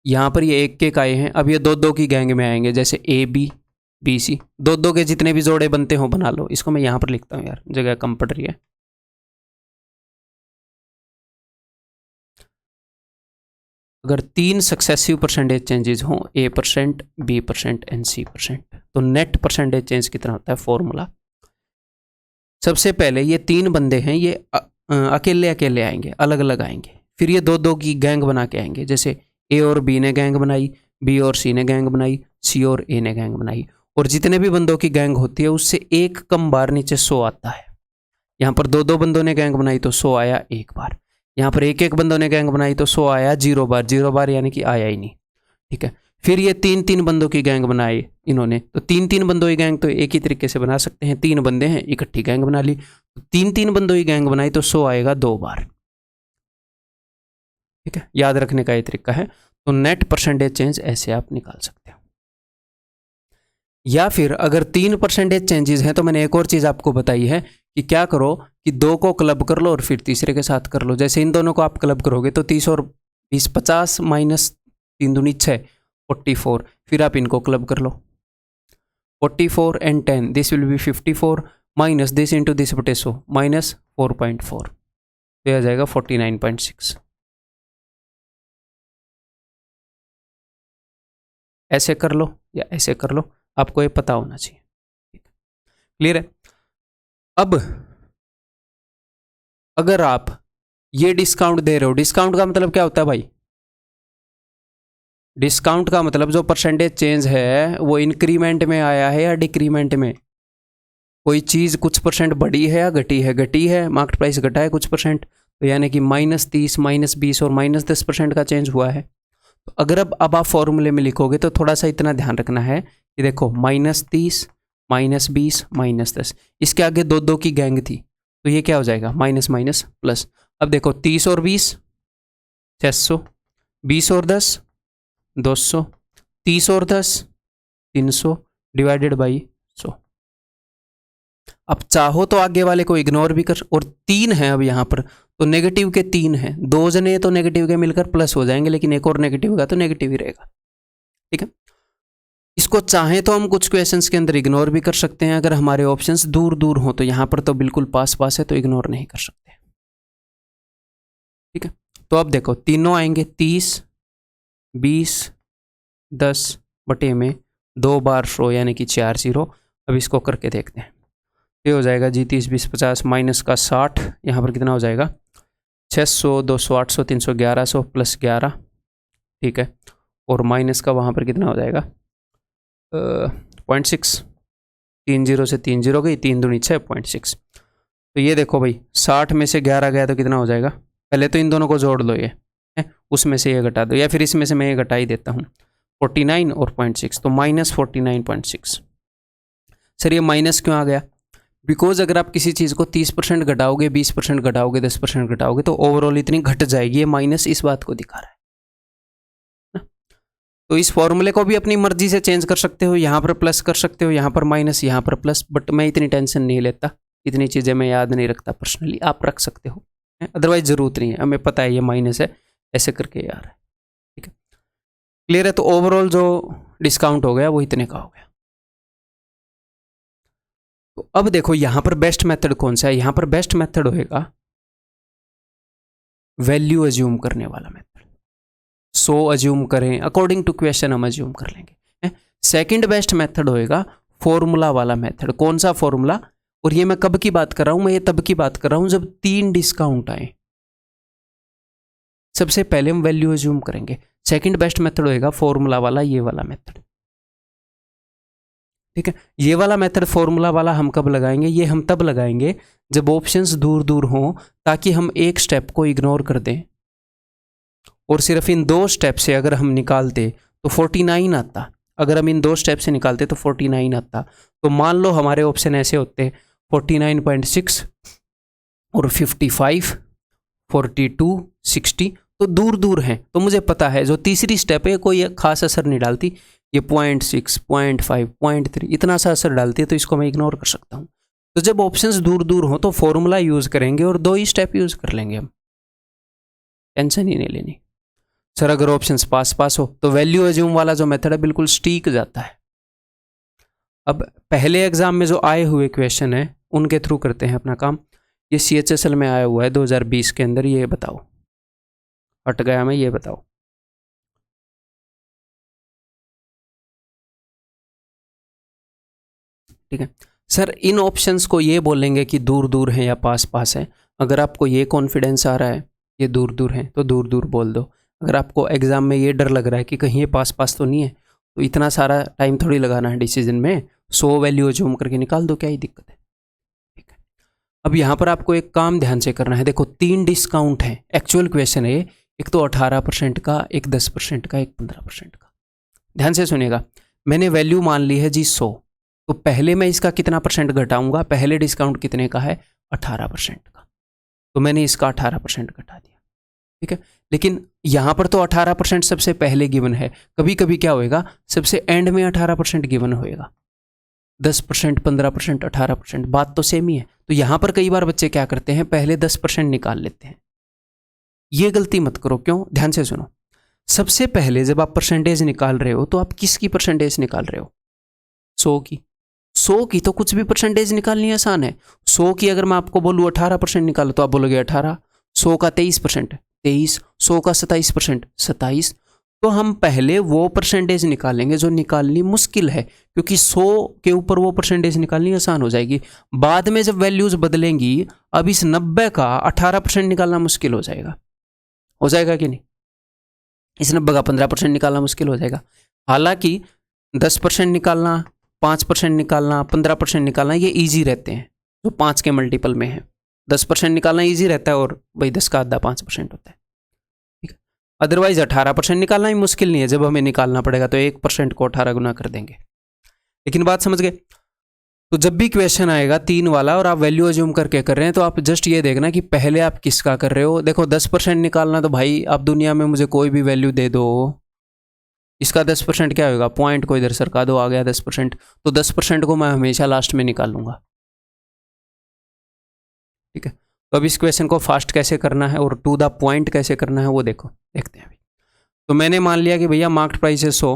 यहाँ पर ये 1 आए हैं, अब ये 2 की गैंग में आएंगे, जैसे AB BC, 2 के जितने भी जोड़े बनते हो बना लो। इसको मैं यहाँ पर लिखता हूँ यार, जगह कम पड़ रही है। अगर 3 सक्सेसिव % चेंजेस हों, A%, B% एंड C%, तो नेट % चेंज कितना होता है? फॉर्मूला। सबसे पहले ये 3 बंदे हैं, ये अकेले अकेले आएंगे, अलग अलग आएंगे, फिर ये 2 की गैंग बना के आएंगे, जैसे A और B ने गैंग बनाई, B और C ने गैंग बनाई, C और A ने गैंग बनाई, और जितने भी बंदों की गैंग होती है उससे एक कम बार नीचे 100 आता है। यहाँ पर 2-2 बंदों ने गैंग बनाई तो 100 आया एक बार, यहाँ पर 1-1 बंदों ने गैंग बनाई तो 100 आया 0 बार, 0 बार यानी कि आया ही नहीं। ठीक है, फिर ये 3-3 बंदों की गैंग बनाई इन्होंने, तो 3-3 बंदों की गैंग तो एक ही तरीके से बना सकते हैं, 3 बंदे हैं इकट्ठी गैंग बना ली, तो 3-3 बंदों की गैंग बनाई तो 100 आएगा 2 बार। ठीक है, याद रखने का ये तरीका है। तो नेट परसेंटेज चेंज ऐसे आप निकाल सकते हो। या फिर अगर 3% चेंजेस हैं तो मैंने एक और चीज आपको बताई है कि क्या करो कि 2 को क्लब कर लो और फिर तीसरे के साथ कर लो। जैसे इन दोनों को आप क्लब करोगे तो 30 और 20 50 माइनस 3 दूनी 6 44, फिर आप इनको क्लब कर लो 44 and 10, this will be 54 minus this into this बटे 100 माइनस 4.4, तो आ जाएगा 49.6। ऐसे कर लो या ऐसे कर लो, आपको ये पता होना चाहिए। क्लियर है? अब अगर आप ये डिस्काउंट दे रहे हो, डिस्काउंट का मतलब क्या होता है भाई? डिस्काउंट का मतलब जो परसेंटेज चेंज है वो इंक्रीमेंट में आया है या डिक्रीमेंट में? कोई चीज कुछ परसेंट बढ़ी है या घटी है? घटी है, मार्केट प्राइस घटा है कुछ परसेंट, तो यानी कि -30 -20 और -10% का चेंज हुआ है। तो अगर अब आप फॉर्मूले में लिखोगे तो थोड़ा सा इतना ध्यान रखना है कि देखो -30 -20 -10, इसके आगे 2-2 की गैंग थी तो ये क्या हो जाएगा? Minus minus plus. अब देखो 30 और 20 600, 20 और 10 200, 30 और 10 300 डिवाइडेड बाई 100। अब चाहो तो आगे वाले को इग्नोर भी कर, और 3 है अब यहाँ पर तो नेगेटिव के 3 हैं, 2 जने तो नेगेटिव के मिलकर प्लस हो जाएंगे, लेकिन एक और नेगेटिव का तो नेगेटिव ही रहेगा। ठीक है, इसको चाहें तो हम कुछ क्वेश्चंस के अंदर इग्नोर भी कर सकते हैं, अगर हमारे ऑप्शंस दूर दूर हो, तो यहाँ पर तो बिल्कुल पास पास है तो इग्नोर नहीं कर सकते। ठीक है, तो अब देखो तीनों आएंगे 30 20 10 बटे में 2 बार 100 यानी कि 4 0। अब इसको करके देखते हैं, ये हो जाएगा जी 30 20 50 माइनस का 60, यहाँ पर कितना हो जाएगा 600 200 800 300 1100 प्लस 11। ठीक है, और माइनस का वहाँ पर कितना हो जाएगा 0.6, 3 0 से 3 0 गई, 3 दूनी 6 0.6। तो ये देखो भाई 60 में से 11 गया तो कितना हो जाएगा? पहले तो इन दोनों को जोड़ लो, ये उसमें से ये घटा दो, या फिर इसमें से मैं ये घटा ही देता हूँ 49 और 0.6, तो -49.6। सर ये माइनस क्यों आ गया? बिकॉज अगर आप किसी चीज़ को 30% घटाओगे 20% घटाओगे 10% घटाओगे तो ओवरऑल इतनी घट जाएगी, ये माइनस इस बात को दिखा रहा है ना? तो इस फॉर्मूले को भी अपनी मर्जी से चेंज कर सकते हो, यहाँ पर प्लस कर सकते हो, यहाँ पर माइनस, यहाँ पर प्लस, बट मैं इतनी टेंशन नहीं लेता, इतनी चीज़ें मैं याद नहीं रखता पर्सनली, आप रख सकते हो, अदरवाइज ज़रूरत नहीं है, हमें पता है ये माइनस है, ऐसे करके यार है। ठीक है, क्लियर है? तो ओवरऑल जो डिस्काउंट हो गया वो इतने का हो गया। तो अब देखो यहाँ पर बेस्ट मेथड कौन सा है? यहाँ पर बेस्ट मेथड होएगा वैल्यू अज्यूम करने वाला मेथड। 100 अज्यूम करें, अकॉर्डिंग टू क्वेश्चन हम अज्यूम कर लेंगे। सेकंड बेस्ट मेथड होएगा फॉर्मूला वाला मेथड। कौन सा फॉर्मूला? और ये मैं कब की बात कर रहा हूं? मैं ये तब की बात कर रहा हूं जब 3 डिस्काउंट आए। सबसे पहले हम वैल्यू अज्यूम करेंगे, सेकंड बेस्ट मेथड होएगा फॉर्मूला वाला, ये वाला मेथड। ठीक है, ये वाला मेथड फॉर्मूला वाला हम कब लगाएंगे? ये हम तब लगाएंगे जब ऑप्शंस दूर दूर हों, ताकि हम एक स्टेप को इग्नोर कर दें, और सिर्फ इन 2 स्टेप से अगर हम निकालते तो 49 आता। अगर हम इन 2 स्टेप से निकालते तो 49 आता। तो मान लो हमारे ऑप्शन ऐसे होते 49.6 और 55 42 60, तो दूर दूर हैं, तो मुझे पता है जो तीसरी स्टेप है कोई खास असर नहीं डालती, ये 0.6 0.5 0.3 इतना सा असर डालती है, तो इसको मैं इग्नोर कर सकता हूँ। तो जब ऑप्शंस दूर दूर हो तो फॉर्मूला यूज करेंगे और 2 ही स्टेप यूज कर लेंगे, हम टेंशन ही नहीं लेनी। सर अगर ऑप्शंस पास पास हो तो वैल्यू अज्यूम वाला जो मेथड है बिल्कुल स्टीक जाता है। अब पहले एग्जाम में जो आए हुए क्वेश्चन है उनके थ्रू करते हैं अपना काम। ये CHSL में आया हुआ है 2020 के अंदर, ये बताओ हट गया मैं, ये बताओ। ठीक है सर, इन ऑप्शंस को ये बोलेंगे कि दूर दूर हैं या पास पास है। अगर आपको ये कॉन्फिडेंस आ रहा है ये दूर दूर हैं तो दूर दूर बोल दो। अगर आपको एग्जाम में ये डर लग रहा है कि कहीं ये पास पास तो नहीं है, तो इतना सारा टाइम थोड़ी लगाना है डिसीजन में, 100 वैल्यू अज्यूम करके निकाल दो, क्या ही दिक्कत है। ठीक है, अब यहाँ पर आपको एक काम ध्यान से करना है। देखो 3 डिस्काउंट हैं, एक्चुअल क्वेश्चन है, एक तो 18% का, एक 10% का, एक 15% का। ध्यान से सुनिएगा, मैंने वैल्यू मान ली है जी 100, तो पहले मैं इसका कितना परसेंट घटाऊंगा, पहले डिस्काउंट कितने का है 18% का, तो मैंने इसका 18% घटा दिया, ठीक है। लेकिन यहाँ पर तो 18% सबसे पहले गिवन है, कभी कभी क्या होएगा सबसे एंड में 18% गिवन होएगा, 10%, 15%, 18%, बात तो सेम ही है। तो यहाँ पर कई बार बच्चे क्या करते हैं, पहले 10% निकाल लेते हैं, ये गलती मत करो। क्यों, ध्यान से सुनो। सबसे पहले जब आप परसेंटेज निकाल रहे हो तो आप किसकी परसेंटेज निकाल रहे हो, 100 की। 100 की तो कुछ भी परसेंटेज निकालनी आसान है। 100 की अगर मैं आपको बोलूँ 18% निकालो तो आप बोलोगे 18, 100 का 23%, 23, 100 का 27%, 27। तो हम पहले वो परसेंटेज निकालेंगे जो निकालनी मुश्किल है, क्योंकि 100 के ऊपर वो परसेंटेज निकालनी आसान हो जाएगी। बाद में जब वैल्यूज बदलेंगी, अब इस 90 का 18% निकालना मुश्किल हो जाएगा कि नहीं, इस 90 का 15% निकालना मुश्किल हो जाएगा। हालांकि 10% निकालना, 5% निकालना, 15% निकालना ये ईजी रहते हैं, जो 5 के मल्टीपल में है। 10% निकालना ईजी रहता है और भाई 10 का आधा 5% होता है, ठीक है। अदरवाइज 18% निकालना ही मुश्किल नहीं है, जब हमें निकालना पड़ेगा तो 1% को 18 गुना कर देंगे। लेकिन बात समझ गए। तो जब भी क्वेश्चन आएगा 3 वाला और आप वैल्यू अज्यूम करके कर रहे हैं, तो आप जस्ट ये देखना कि पहले आप किसका कर रहे हो। देखो 10% निकालना, तो भाई आप दुनिया में मुझे कोई भी वैल्यू दे दो, इसका 10% क्या होगा, पॉइंट को इधर सरका दो, आ गया 10%। तो 10% को मैं हमेशा लास्ट में निकालूंगा, ठीक है। तो अब इस क्वेश्चन को फास्ट कैसे करना है और टू द पॉइंट कैसे करना है वो देखते हैं अभी। तो मैंने मान लिया कि भैया मार्केट प्राइस है 100,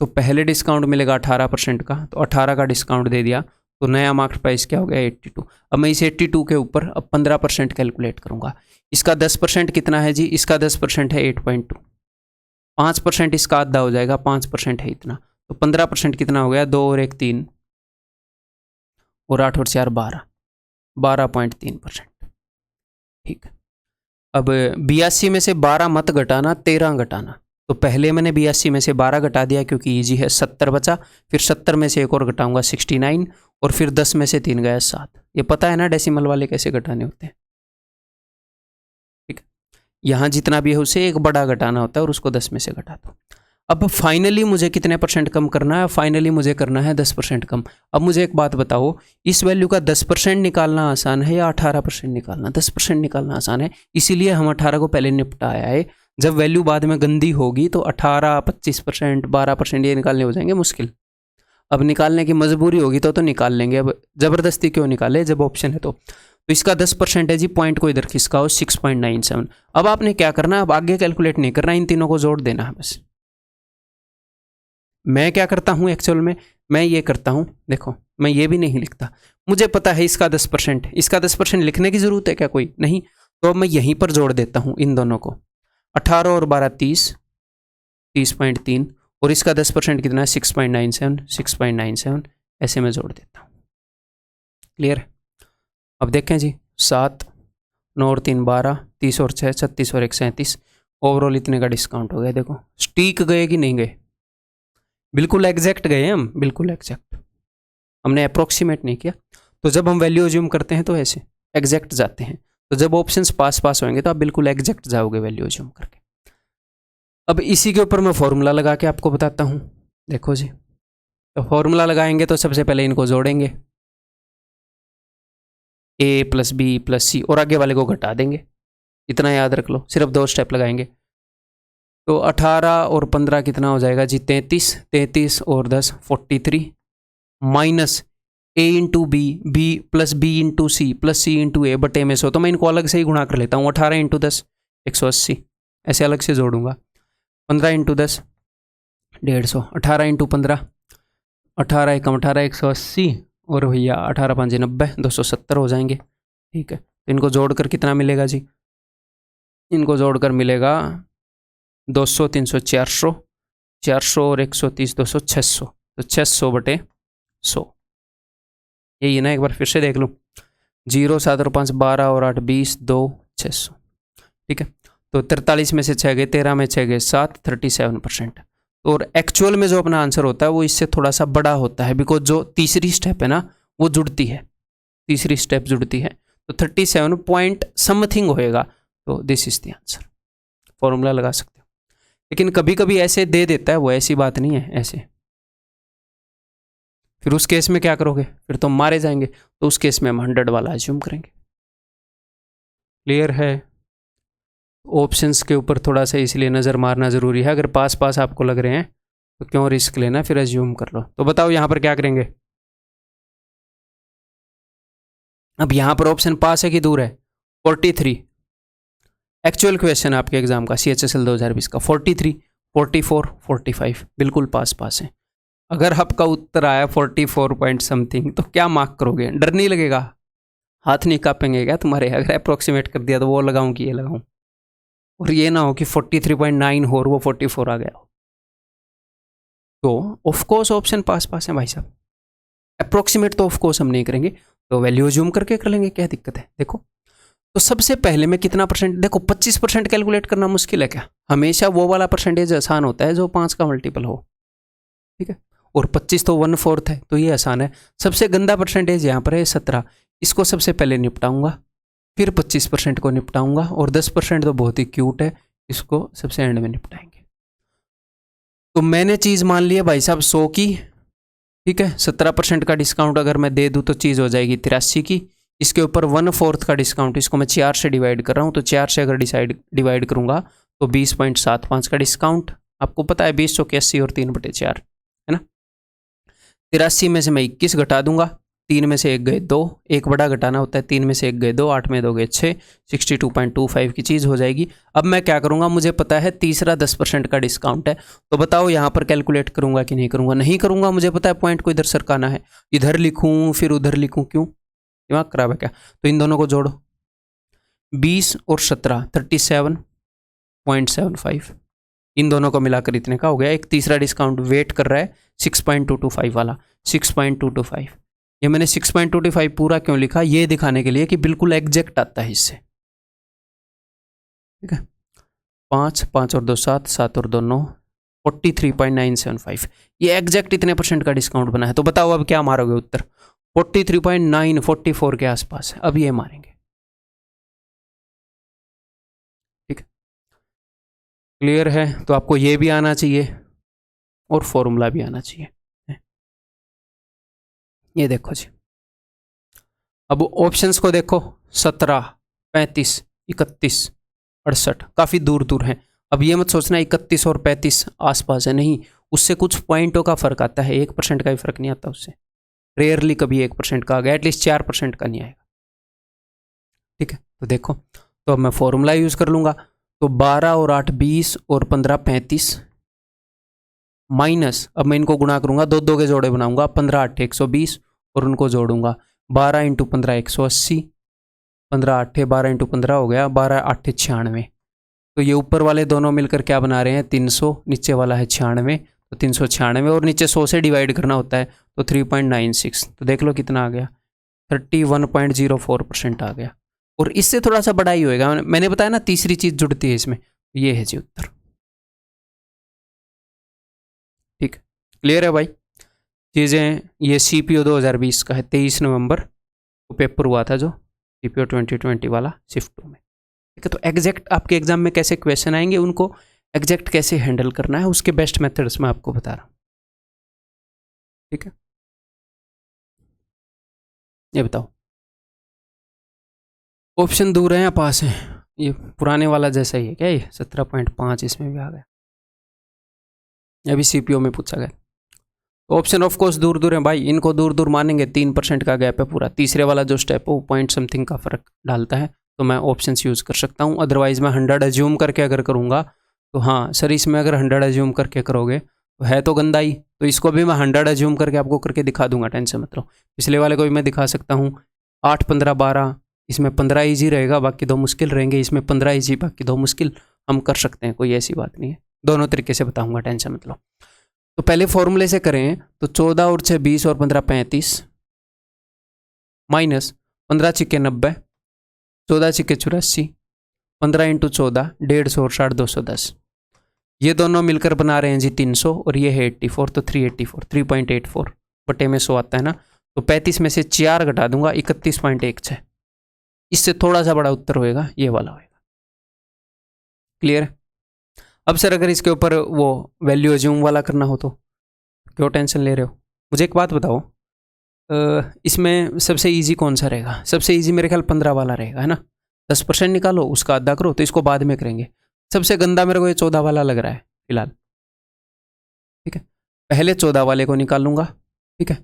तो पहले डिस्काउंट मिलेगा 18% का, तो 18 का डिस्काउंट दे दिया, तो नया मार्केट प्राइस क्या हो गया 82। अब मैं इस 82 के ऊपर अब 15% कैलकुलेट करूंगा। इसका 10% कितना है जी, इसका 10% है 8.2, 5% इसका आधा हो जाएगा, 5% है इतना, तो 15% कितना हो गया, 2 और 1 3 और 8 और 4 12, 12.3%, ठीक है। अब 82 में से 12 मत घटाना, 13 घटाना। तो पहले मैंने 82 में से 12 घटा दिया क्योंकि इजी है, 70 बचा। फिर 70 में से एक और घटाऊंगा 69, और फिर 10 में से 3 गया 7। ये पता है ना डेसिमल वाले कैसे घटाने होते हैं, ठीक है। यहाँ जितना भी है उसे एक बड़ा घटाना होता है और उसको 10 में से घटा दो। अब फाइनली मुझे कितने परसेंट कम करना है, फाइनली मुझे करना है 10% कम। अब मुझे एक बात बताओ, इस वैल्यू का 10% निकालना आसान है या 18% निकालना? 10% निकालना आसान है, इसीलिए हम 18 को पहले निपटाया है। जब वैल्यू बाद में गंदी होगी तो 18, 25%, 12% ये निकालने हो जाएंगे मुश्किल। अब निकालने की मजबूरी होगी तो निकाल लेंगे, अब ज़बरदस्ती क्यों निकाले जब ऑप्शन है तो इसका 10% है जी, पॉइंट को इधर खिसकाओ 6.97। अब आपने क्या करना है, अब आगे कैलकुलेट नहीं करना, इन तीनों को जोड़ देना है बस। मैं क्या करता हूँ एक्चुअल में, मैं ये करता हूँ, देखो मैं ये भी नहीं लिखता, मुझे पता है इसका 10%, इसका 10% लिखने की ज़रूरत है क्या कोई? नहीं। तो अब मैं यहीं पर जोड़ देता हूँ इन दोनों को, 18 और 12 30, 30.3, और इसका 10% कितना है 6.97, 6.97, ऐसे मैं जोड़ देता हूँ। क्लियर? अब देखें जी, 7, 9 और 3 12, 30 और 6 36 और 1 37, ओवरऑल इतने का डिस्काउंट हो गया। देखो स्टीक गए कि नहीं गए, बिल्कुल एग्जैक्ट गए हम, बिल्कुल एग्जैक्ट, हमने अप्रोक्सीमेट नहीं किया। तो जब हम वैल्यू अज्यूम करते हैं तो ऐसे एग्जैक्ट जाते हैं, तो जब ऑप्शंस पास होंगे तो आप बिल्कुल एग्जैक्ट जाओगे वैल्यू अज्यूम करके। अब इसी के ऊपर मैं फॉर्मूला लगा के आपको बताता हूँ। देखो जी, तो फॉर्मूला लगाएंगे तो सबसे पहले इनको जोड़ेंगे, a + b + c, और आगे वाले को घटा देंगे, इतना याद रख लो, सिर्फ 2 स्टेप लगाएंगे। तो 18 और 15 कितना हो जाएगा जी, 33, 33 और 10 43, minus a × b, b + b × c + c × a बटे में 100। तो मैं इनको अलग से ही गुणा कर लेता हूँ, 18 × 10 180, ऐसे अलग से जोड़ूंगा। 15 × 10 150, 18 × 15 18 × 18 180, और भैया 18 × 5 90, 270 हो जाएंगे, ठीक है। तो इनको जोड़कर कितना मिलेगा जी, इनको जोड़कर मिलेगा 200 300 400, 400 और 130 200 600, तो 600 बटे 100, यही है ना। एक बार फिर से देख लूँ, 0 7 और 5 12 और 8 20 2 600, ठीक है। तो 43 में से 6 गए, 13 में 6 गए 7, 37%। और एक्चुअल में जो अपना आंसर होता है वो इससे थोड़ा सा बड़ा होता है, बिकॉज जो तीसरी स्टेप है ना वो जुड़ती है, तीसरी स्टेप जुड़ती है। तो 37 पॉइंट समथिंग होएगा, तो this is the answer. Formula लगा सकते हो, लेकिन कभी कभी ऐसे दे देता है, वो ऐसी बात नहीं है ऐसे। फिर उस केस में क्या करोगे, फिर तो मारे जाएंगे, तो उस केस में हम 100 वाला अज्यूम करेंगे। क्लियर है? ऑप्शंस के ऊपर थोड़ा सा इसलिए नज़र मारना ज़रूरी है, अगर पास पास आपको लग रहे हैं तो क्यों रिस्क लेना, फिर अज्यूम कर लो। तो बताओ यहाँ पर क्या करेंगे। अब यहाँ पर ऑप्शन पास है कि दूर है, 43। एक्चुअल क्वेश्चन आपके एग्जाम का CHSL 2020 का 43, 44, 45 बिल्कुल पास पास है। अगर आपका उत्तर आया 44 पॉइंट समथिंग, तो क्या मार्क करोगे? डर नहीं लगेगा? हाथ नहीं कांपेंगे क्या तुम्हारे? अगर अप्रोक्सीमेट कर दिया तो वो लगाऊं कि ये लगाऊं, और ये ना हो कि 43.9 हो और वो 44 आ गया हो। तो ऑफकोर्स ऑप्शन पास पास है भाई साहब। अप्रोक्सीमेट तो ऑफकोर्स हम नहीं करेंगे, तो वैल्यू जूम करके कर लेंगे, क्या दिक्कत है। देखो, तो सबसे पहले मैं कितना परसेंट, देखो 25% कैलकुलेट करना मुश्किल है क्या? हमेशा वो वाला परसेंटेज आसान होता है जो 5 का मल्टीपल हो, ठीक है। और 25 तो 1/4 है, तो ये आसान है। सबसे गंदा परसेंटेज यहाँ पर है 17, इसको सबसे पहले निपटाऊंगा, फिर 25% को निपटाऊंगा, और 10% तो बहुत ही क्यूट है, इसको सबसे एंड में निपटाएंगे। तो मैंने चीज़ मान ली है भाई साहब 100 की, ठीक है। 17% का डिस्काउंट अगर मैं दे दूँ तो चीज़ हो जाएगी 83 की। इसके ऊपर 1/4 का डिस्काउंट, इसको मैं 4 से डिवाइड कर रहा हूँ, तो 4 से अगर डिवाइड करूँगा तो 20.75 का डिस्काउंट। आपको पता है 20 चौके 80 और 3/4 है ना। 83 में से मैं 21 घटा दूंगा, 3 में से 1 गए 2, 1 बड़ा घटाना होता है, 3 में से 1 गए 2, 8 में 2 गए 6, 62.25 की चीज़ हो जाएगी। अब मैं क्या करूँगा, मुझे पता है तीसरा 10% का डिस्काउंट है, तो बताओ यहाँ पर कैलकुलेट करूँगा कि नहीं करूँगा? नहीं करूँगा, मुझे पता है पॉइंट को इधर सरकाना है। इधर लिखूँ फिर उधर लिखूँ, क्यों? दिमाग खराब है क्या? तो इन दोनों को जोड़ो, 20 और 17 37.75, इन दोनों को मिलाकर इतने का हो गया। एक तीसरा डिस्काउंट वेट कर रहा है 6.225 वाला, 6.225। ये मैंने 6.225 पूरा क्यों लिखा, ये दिखाने के लिए कि बिल्कुल एग्जैक्ट आता है इससे, ठीक है। 5, 5 और 2 7, 7 और 2 9, 43.975, ये एग्जैक्ट इतने परसेंट का डिस्काउंट बना है। तो बताओ अब क्या मारोगे उत्तर? 43.9, 44 के आसपास है। अब ये मारेंगे, ठीक है। क्लियर है? तो आपको ये भी आना चाहिए और फॉर्मूला भी आना चाहिए। ये देखो जी, अब ऑप्शंस को देखो, 17, 35, 31, 68 काफ़ी दूर दूर हैं। अब ये मत सोचना 31 और 35 आसपास है, नहीं, उससे कुछ पॉइंटों का फर्क आता है, 1% का भी फर्क नहीं आता उससे। रेयरली कभी 1% का आ गया, एटलीस्ट 4% का नहीं आएगा, ठीक है। तो देखो, तो अब मैं फॉर्मूला यूज़ कर लूँगा, तो 12 और 8 20 और 15 35 माइनस, अब मैं इनको गुणा करूँगा, 2 2 के जोड़े बनाऊंगा, 15 8 120 और उनको जोड़ूंगा, 12 × 15 180, 15 8 12 × 15 हो गया, 12 8 96। तो ये ऊपर वाले दोनों मिलकर क्या बना रहे हैं 300, नीचे वाला है 96, तो 396 और नीचे 100 से डिवाइड करना होता है, तो 3.96। तो देख लो कितना आ गया, 31.04% आ गया। और इससे थोड़ा सा बड़ा ही होएगा, मैंने बताया ना तीसरी चीज़ जुड़ती है इसमें, ये है जी उत्तर, ठीक। क्लियर है भाई? चीज़ें, ये CPO 2020 का है, 23 नवंबर को पेपर हुआ था जो CPO 2020 वाला शिफ्ट 2 में, ठीक है। तो एग्जैक्ट आपके एग्जाम में कैसे क्वेश्चन आएंगे, उनको एग्जैक्ट कैसे हैंडल करना है, उसके बेस्ट मेथड्स मैं आपको बता रहा हूँ, ठीक है। ये बताओ, ऑप्शन दूर है या पास है? ये पुराने वाला जैसा ही है क्या? ये 17.5 इसमें भी आ गया, अभी CPO में पूछा गया। ऑप्शन ऑफ कोर्स दूर दूर है भाई, इनको दूर दूर मानेंगे, 3% का गैप है पूरा। तीसरे वाला जो स्टेप है वो पॉइंट समथिंग का फर्क डालता है, तो मैं ऑप्शंस यूज़ कर सकता हूँ। अदरवाइज मैं 100 अज्यूम करके अगर करूँगा तो हाँ सर, इसमें अगर 100 अज्यूम करके करोगे तो है तो गंदा ही, तो इसको भी मैं 100 अज्यूम करके आपको करके दिखा दूंगा, टेंशन मत लो। पिछले वाले को भी मैं दिखा सकता हूँ, 8 15 12, इसमें 15 ईजी रहेगा, बाकी 2 मुश्किल रहेंगे, इसमें 15 ईजी बाकी 2 मुश्किल, हम कर सकते हैं, कोई ऐसी बात नहीं है। दोनों तरीके से बताऊँगा, टेंशन मत लो। तो पहले फॉर्मूले से करें तो 14 और 6 20 और 15 35 माइनस 15 छिक्के 90, 14 छिक्के 84, 15 × 14 150 और 60 210। ये दोनों मिलकर बना रहे हैं जी 300 और ये है 84, तो 384 3.84 बटे में 100 आता है ना। तो 35 में से 4 घटा दूंगा, 31.16। इससे थोड़ा सा बड़ा उत्तर होएगा, ये वाला होएगा। क्लियर है? अब सर अगर इसके ऊपर वो वैल्यू अज्यूम वाला करना हो तो क्यों टेंशन ले रहे हो? मुझे एक बात बताओ, इसमें सबसे इजी कौन सा रहेगा? सबसे इजी मेरे ख्याल 15 वाला रहेगा, है ना? 10% निकालो, उसका आधा करो, तो इसको बाद में करेंगे। सबसे गंदा मेरे को ये 14 वाला लग रहा है फिलहाल। ठीक है, पहले 14 वाले को निकाल लूंगा, ठीक है,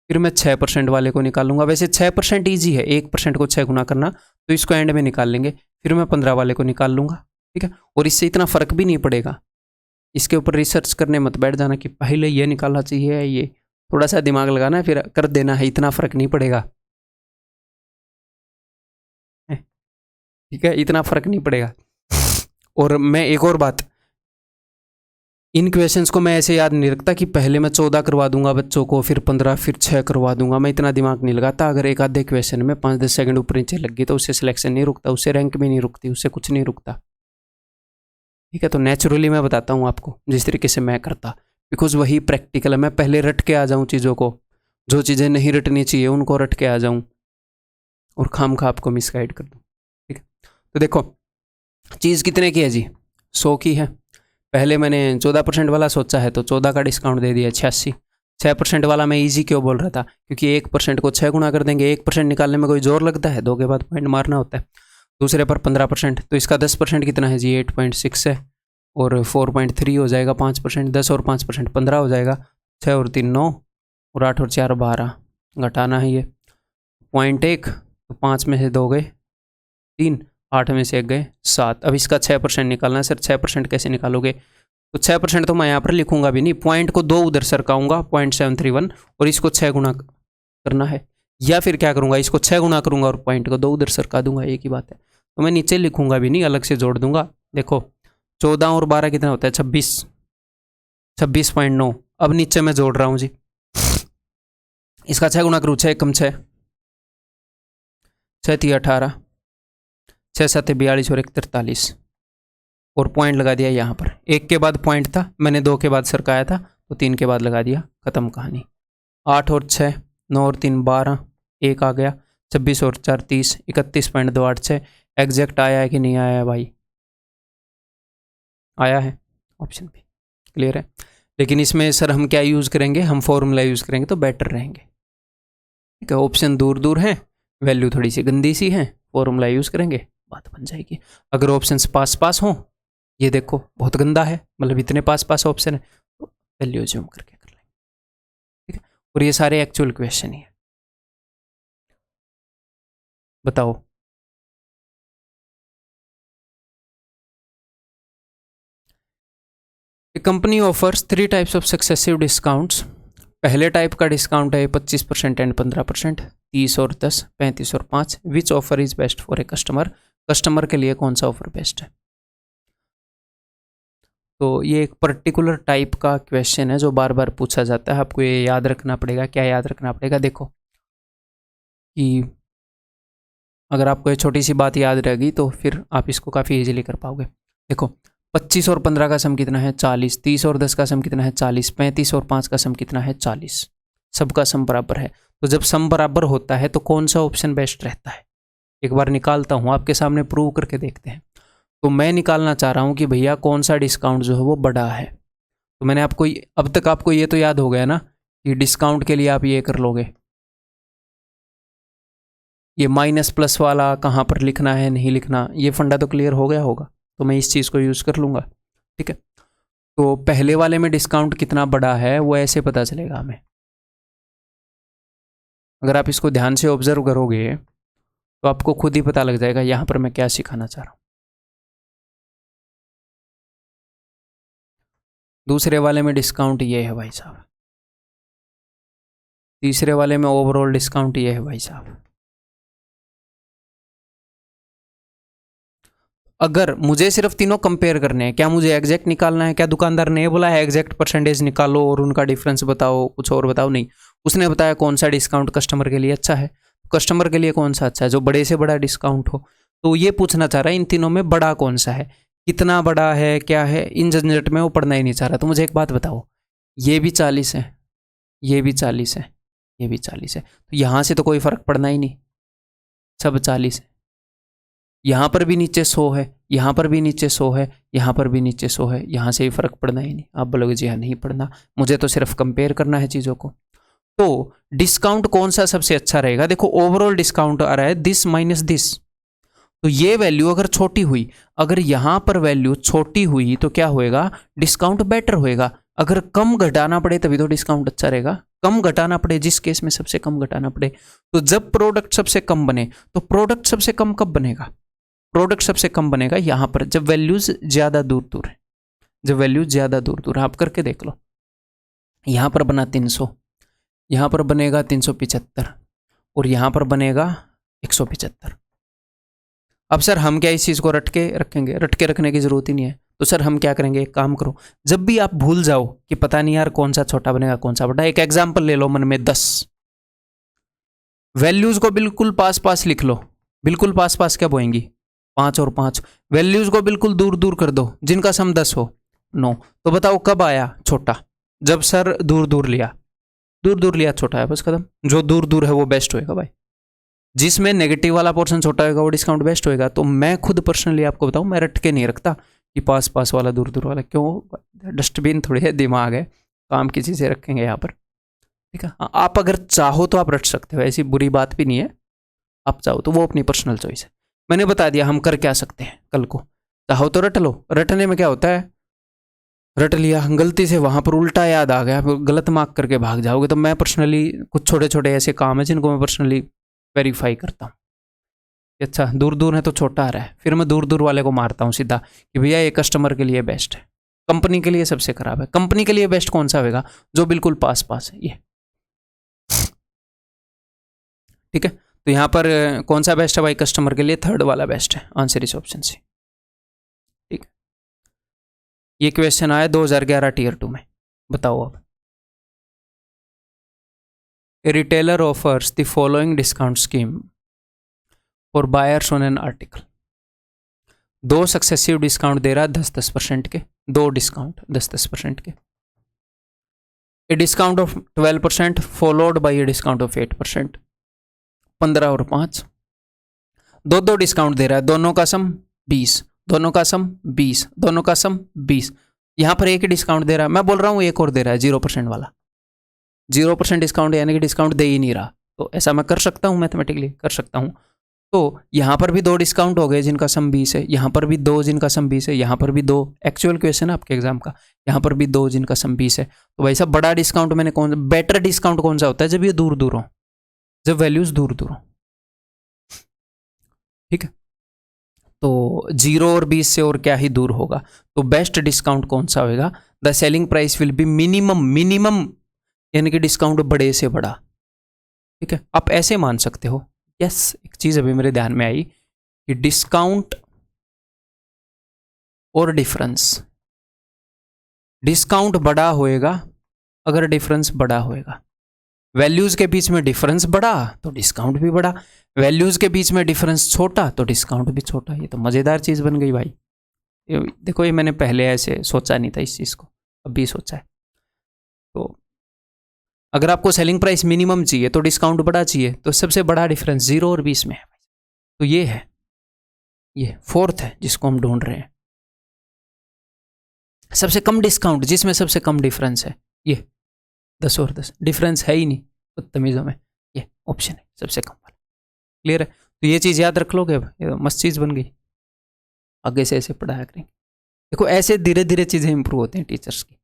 फिर मैं 6% वाले को निकाल लूंगा। वैसे 6% ईजी है, 1% को 6 गुना करना, तो इसको एंड में निकाल लेंगे। फिर मैं 15 वाले को निकाल लूंगा, ठीक है। और इससे इतना फर्क भी नहीं पड़ेगा, इसके ऊपर रिसर्च करने मत बैठ जाना कि पहले ये निकालना चाहिए, ये थोड़ा सा दिमाग लगाना है फिर कर देना है, इतना फर्क नहीं पड़ेगा, ठीक है, इतना फर्क नहीं पड़ेगा। और मैं एक और बात, इन क्वेश्चंस को मैं ऐसे याद नहीं रखता कि पहले मैं 14 करवा दूंगा बच्चों को, फिर 15, फिर 6 करवा दूंगा, मैं इतना दिमाग नहीं लगाता। अगर एक आधे क्वेश्चन में 5-10 सेकंड ऊपर नीचे लग गई तो उससे सिलेक्शन नहीं रुकता, उससे रैंक भी नहीं रुकती, उससे कुछ नहीं रुकता, ठीक है। तो नेचुरली मैं बताता हूँ आपको जिस तरीके से मैं करता, बिकॉज वही प्रैक्टिकल है। मैं पहले रट के आ जाऊँ चीज़ों को, जो चीज़ें नहीं रटनी चाहिए उनको रट के आ जाऊँ और खाम खा आपको मिसगाइड कर दूँ, ठीक है। तो देखो चीज़ कितने की है जी? 100 की है। पहले मैंने 14% वाला सोचा है तो 14 का डिस्काउंट दे दिया, 86। 6% वाला मैं इजी क्यों बोल रहा था? क्योंकि 1% को 6 गुना कर देंगे, 1% निकालने में कोई जोर लगता है, 2 के बाद पॉइंट मारना होता है। दूसरे पर 15%, तो इसका 10% कितना है जी? 8.6 है, और 4.3 हो जाएगा 5%, 10 और 5% 15 हो जाएगा, 6 और 3 9, और 8 और 4 12, घटाना है ये 0.1, तो 5 में से 2 गए 3, 8 में से 1 गए 7। अब इसका 6% निकालना है सर, 6% कैसे निकालोगे? तो 6% तो मैं यहाँ पर लिखूंगा भी नहीं, पॉइंट को 2 उधर सरकाऊंगा 0.731, और इसको 6 गुना करना है, या फिर क्या करूंगा, इसको 6 गुना करूंगा और पॉइंट को 2 उधर सरका दूंगा, एक ही बात है। तो मैं नीचे लिखूंगा भी नहीं, अलग से जोड़ दूंगा। देखो 14 और 12 कितना होता है? 26, 26.9। अब नीचे मैं जोड़ रहा हूँ जी, इसका 6 गुना करूँ, 6 कम 6, 6 थी 18, 6 7 42 और 1 43, और पॉइंट लगा दिया यहाँ पर। 1 के बाद पॉइंट था, मैंने 2 के बाद सरकाया था, तो 3 के बाद लगा दिया, खत्म कहानी। 8 और 6, 9 और 3 12, 1 आ गया, 26 और 4 30, 31.286। एग्जैक्ट आया है कि नहीं आया है भाई? आया है, ऑप्शन बी। क्लियर है? लेकिन इसमें सर हम क्या यूज़ करेंगे? हम फॉर्मूला यूज़ करेंगे तो बेटर रहेंगे, ठीक है। ऑप्शन दूर दूर हैं, वैल्यू थोड़ी सी गंदी सी है, फॉर्मूला यूज़ करेंगे, बात बन जाएगी। अगर ऑप्शन पास पास हों, ये देखो बहुत गंदा है, मतलब इतने पास पास ऑप्शन है, तो वैल्यू अज्यूम करके कर लेंगे, ठीक है। और ये सारे एक्चुअल क्वेश्चन ही है। बताओ, company offers 3 types of successive discounts. पहले टाइप का डिस्काउंट है 25% एंड 15%, 30 और 10, 35 और 5। Which offer is best for a customer? Customer के लिए कौन सा ऑफर बेस्ट है? तो ये एक पर्टिकुलर टाइप का क्वेश्चन है जो बार बार पूछा जाता है, आपको ये याद रखना पड़ेगा। क्या याद रखना पड़ेगा? देखो कि अगर आपको ये छोटी सी बात याद रहेगी तो फिर आप इसको काफ़ी इजीली कर पाओगे। देखो 25 और 15 का सम कितना है? 40। 30 और 10 का सम कितना है? 40। 35 और 5 का सम कितना है? 40। सबका सम बराबर है, तो जब सम बराबर होता है तो कौन सा ऑप्शन बेस्ट रहता है? एक बार निकालता हूँ, आपके सामने प्रूव करके देखते हैं। तो मैं निकालना चाह रहा हूँ कि भैया कौन सा डिस्काउंट जो है वो बड़ा है। तो मैंने आपको अब तक आपको ये तो याद हो गया ना कि डिस्काउंट के लिए आप ये कर लोगे, ये माइनस प्लस वाला कहाँ पर लिखना है नहीं लिखना, ये फंडा तो क्लियर हो गया होगा। तो मैं इस चीज़ को यूज़ कर लूँगा, ठीक है। तो पहले वाले में डिस्काउंट कितना बड़ा है वो ऐसे पता चलेगा हमें। अगर आप इसको ध्यान से ऑब्जर्व करोगे तो आपको खुद ही पता लग जाएगा यहाँ पर मैं क्या सिखाना चाह रहा हूँ। दूसरे वाले में डिस्काउंट ये है भाई साहब, तीसरे वाले में ओवरऑल डिस्काउंट ये है भाई साहब। अगर मुझे सिर्फ तीनों कंपेयर करने हैं, क्या मुझे एग्जैक्ट निकालना है? क्या दुकानदार ने बोला है एग्जैक्ट परसेंटेज निकालो और उनका डिफरेंस बताओ, कुछ और बताओ? नहीं, उसने बताया कौन सा डिस्काउंट कस्टमर के लिए अच्छा है। कस्टमर के लिए कौन सा अच्छा है? जो बड़े से बड़ा डिस्काउंट हो। तो ये पूछना चाह रहा है इन तीनों में बड़ा कौन सा है, कितना बड़ा है, क्या है, इन झंझट में वो पढ़ना ही नहीं चाह रहा। तो मुझे एक बात बताओ, ये भी 40 है, ये भी 40 है, ये भी 40 है, तो यहाँ से तो कोई फ़र्क पड़ना ही नहीं, सब 40 है। यहाँ पर भी नीचे 100 है, यहाँ पर भी नीचे 100 है, यहाँ पर भी नीचे 100 है, यहाँ से ही फर्क पड़ना ही नहीं। आप बोलोगे जी हाँ नहीं पड़ना, मुझे तो सिर्फ कंपेयर करना है चीज़ों को। तो डिस्काउंट कौन सा सबसे अच्छा रहेगा? देखो ओवरऑल डिस्काउंट आ रहा है दिस माइनस दिस, तो ये वैल्यू अगर छोटी हुई, अगर यहाँ पर वैल्यू छोटी हुई तो क्या होएगा? डिस्काउंट बेटर होएगा। अगर कम घटाना पड़े तभी तो डिस्काउंट अच्छा रहेगा। कम घटाना पड़े, जिस केस में सबसे कम घटाना पड़े, तो जब प्रोडक्ट सबसे कम बने, तो प्रोडक्ट सबसे कम कब बनेगा? प्रोडक्ट सबसे कम बनेगा यहाँ पर, जब वैल्यूज ज्यादा दूर दूर है। जब वैल्यूज ज्यादा दूर दूर है, आप करके देख लो। यहाँ पर बना 300, यहाँ पर बनेगा 375 और यहाँ पर बनेगा 175। अब सर हम क्या इस चीज़ को रट के रखेंगे? रट के रखने की जरूरत ही नहीं है। तो सर हम क्या करेंगे, एक काम करो, जब भी आप भूल जाओ कि पता नहीं यार कौन सा छोटा बनेगा कौन सा बड़ा, एक एग्जाम्पल ले लो मन में 10 वैल्यूज को बिल्कुल पास पास लिख लो। बिल्कुल पास पास क्या बोएंगी? 5 और 5। वैल्यूज को बिल्कुल दूर दूर कर दो, जिनका सम 10 हो 9। तो बताओ कब आया छोटा? जब सर दूर दूर लिया, दूर दूर लिया छोटा है, बस खत्म। जो दूर दूर है वो बेस्ट होएगा भाई। जिसमें नेगेटिव वाला पोर्शन छोटा होगा वो डिस्काउंट बेस्ट होएगा। तो मैं खुद पर्सनली आपको बताऊं, मैं रट के नहीं रखता कि पास पास वाला दूर दूर वाला। क्यों? डस्टबिन थोड़ी है, दिमाग है, काम की चीज़ें रखेंगे यहाँ पर, ठीक है। आप अगर चाहो तो आप रट सकते हो, ऐसी बुरी बात भी नहीं है। आप चाहो तो, वो अपनी पर्सनल चॉइस है। मैंने बता दिया हम कर क्या सकते हैं कल को। चाहो तो रट लो। रटने में क्या होता है, रट लिया, गलती से वहाँ पर उल्टा याद आ गया, गलत मार्क करके भाग जाओगे। तो मैं पर्सनली कुछ छोटे छोटे ऐसे काम है जिनको मैं पर्सनली वेरीफाई करता हूँ। अच्छा दूर दूर है तो छोटा आ रहा है, फिर मैं दूर दूर वाले को मारता हूँ सीधा कि भैया ये कस्टमर के लिए बेस्ट है, कंपनी के लिए सबसे खराब है। कंपनी के लिए बेस्ट कौन सा होगा? जो बिल्कुल पास पास है, ये ठीक है। तो यहाँ पर कौन सा बेस्ट है भाई? कस्टमर के लिए थर्ड वाला बेस्ट है। आंसर इस ऑप्शन से, ठीक है। ये क्वेश्चन आया 2011 टीयर 2 में। बताओ अब, a retailer offers the following discount scheme for buyers on an article. 2 successive discount दे रहा है 10-10% के, 2 डिस्काउंट 10-10% के। A discount of 12% followed by a discount of 8%, 15 और 5। 2 डिस्काउंट दे रहा है, दोनों का सम 20, दोनों का सम 20, दोनों का सम 20। यहाँ पर एक ही डिस्काउंट दे रहा है, मैं बोल रहा हूँ एक और दे रहा है 0% वाला। 0% डिस्काउंट यानी कि डिस्काउंट दे ही नहीं रहा। तो ऐसा मैं कर सकता हूँ, मैथमेटिकली कर सकता हूँ। तो यहाँ पर भी 2 डिस्काउंट हो गए जिनका सम 20 है, यहाँ पर भी 2 जिनका सम 20 है, यहाँ पर भी 2। एक्चुअल क्वेश्चन है आपके एग्जाम का। यहाँ पर भी 2 जिनका सम 20 है। तो भाई साहब बड़ा डिस्काउंट मैंने कौन, बेटर डिस्काउंट कौन सा होता है? जब ये दूर दूर हो, जब वैल्यूज दूर दूर हो, ठीक है। तो 0 और 20 से और क्या ही दूर होगा। तो बेस्ट डिस्काउंट कौन सा होगा? The selling price will be minimum, minimum यानी कि डिस्काउंट बड़े से बड़ा, ठीक है। आप ऐसे मान सकते हो। यस, एक चीज अभी मेरे ध्यान में आई कि डिस्काउंट और डिफरेंस, डिस्काउंट बड़ा होएगा अगर डिफरेंस बड़ा होएगा। वैल्यूज के बीच में डिफरेंस बड़ा तो डिस्काउंट भी बड़ा, वैल्यूज के बीच में डिफरेंस छोटा तो डिस्काउंट भी छोटा। ये तो मजेदार चीज बन गई भाई। देखो ये मैंने पहले ऐसे सोचा नहीं था इस चीज को, अभी सोचा है। तो अगर आपको सेलिंग प्राइस मिनिमम चाहिए तो डिस्काउंट बड़ा चाहिए, तो सबसे बड़ा डिफरेंस 0 और 20 में है। तो ये है, ये 4th है जिसको हम ढूंढ रहे हैं। सबसे कम डिस्काउंट जिसमें सबसे कम डिफरेंस है, ये 10 और 10 डिफरेंस है ही नहीं बदतमीजों में, ये ऑप्शन है सबसे कम वाला। क्लियर है? तो ये चीज़ याद रख लोगे, अब ये मस्त चीज़ बन गई। आगे से ऐसे पढ़ाया करेंगे। देखो ऐसे धीरे धीरे चीज़ें इंप्रूव होती हैं टीचर्स की।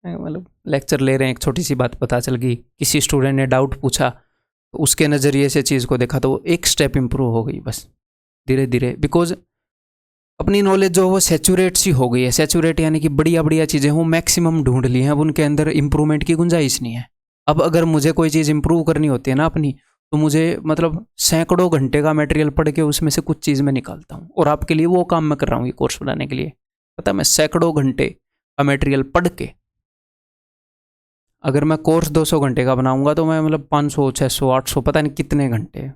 मतलब लेक्चर ले रहे हैं, एक छोटी सी बात पता चल गई, किसी स्टूडेंट ने डाउट पूछा तो उसके नज़रिए से चीज़ को देखा तो एक स्टेप इंप्रूव हो गई बस धीरे धीरे। बिकॉज अपनी नॉलेज जो वो सैचुरेट सी हो गई है। सैचुरेट यानी कि बढ़िया बढ़िया चीज़ें वो मैक्सिमम ढूंढ ली हैं, अब उनके अंदर इंप्रूवमेंट की गुंजाइश नहीं है। अब अगर मुझे कोई चीज़ इंप्रूव करनी होती है ना अपनी, तो मुझे मतलब सैकड़ों घंटे का मटेरियल पढ़ के उसमें से कुछ चीज़ मैं निकालता हूँ। और आपके लिए वो काम मैं कर रहा हूँ ये कोर्स बनाने के लिए। पता है, मैं सैकड़ों घंटे का मटेरियल पढ़ के, अगर मैं कोर्स 200 घंटे का बनाऊंगा तो मैं मतलब 500, 600, 800 पता नहीं कितने घंटे,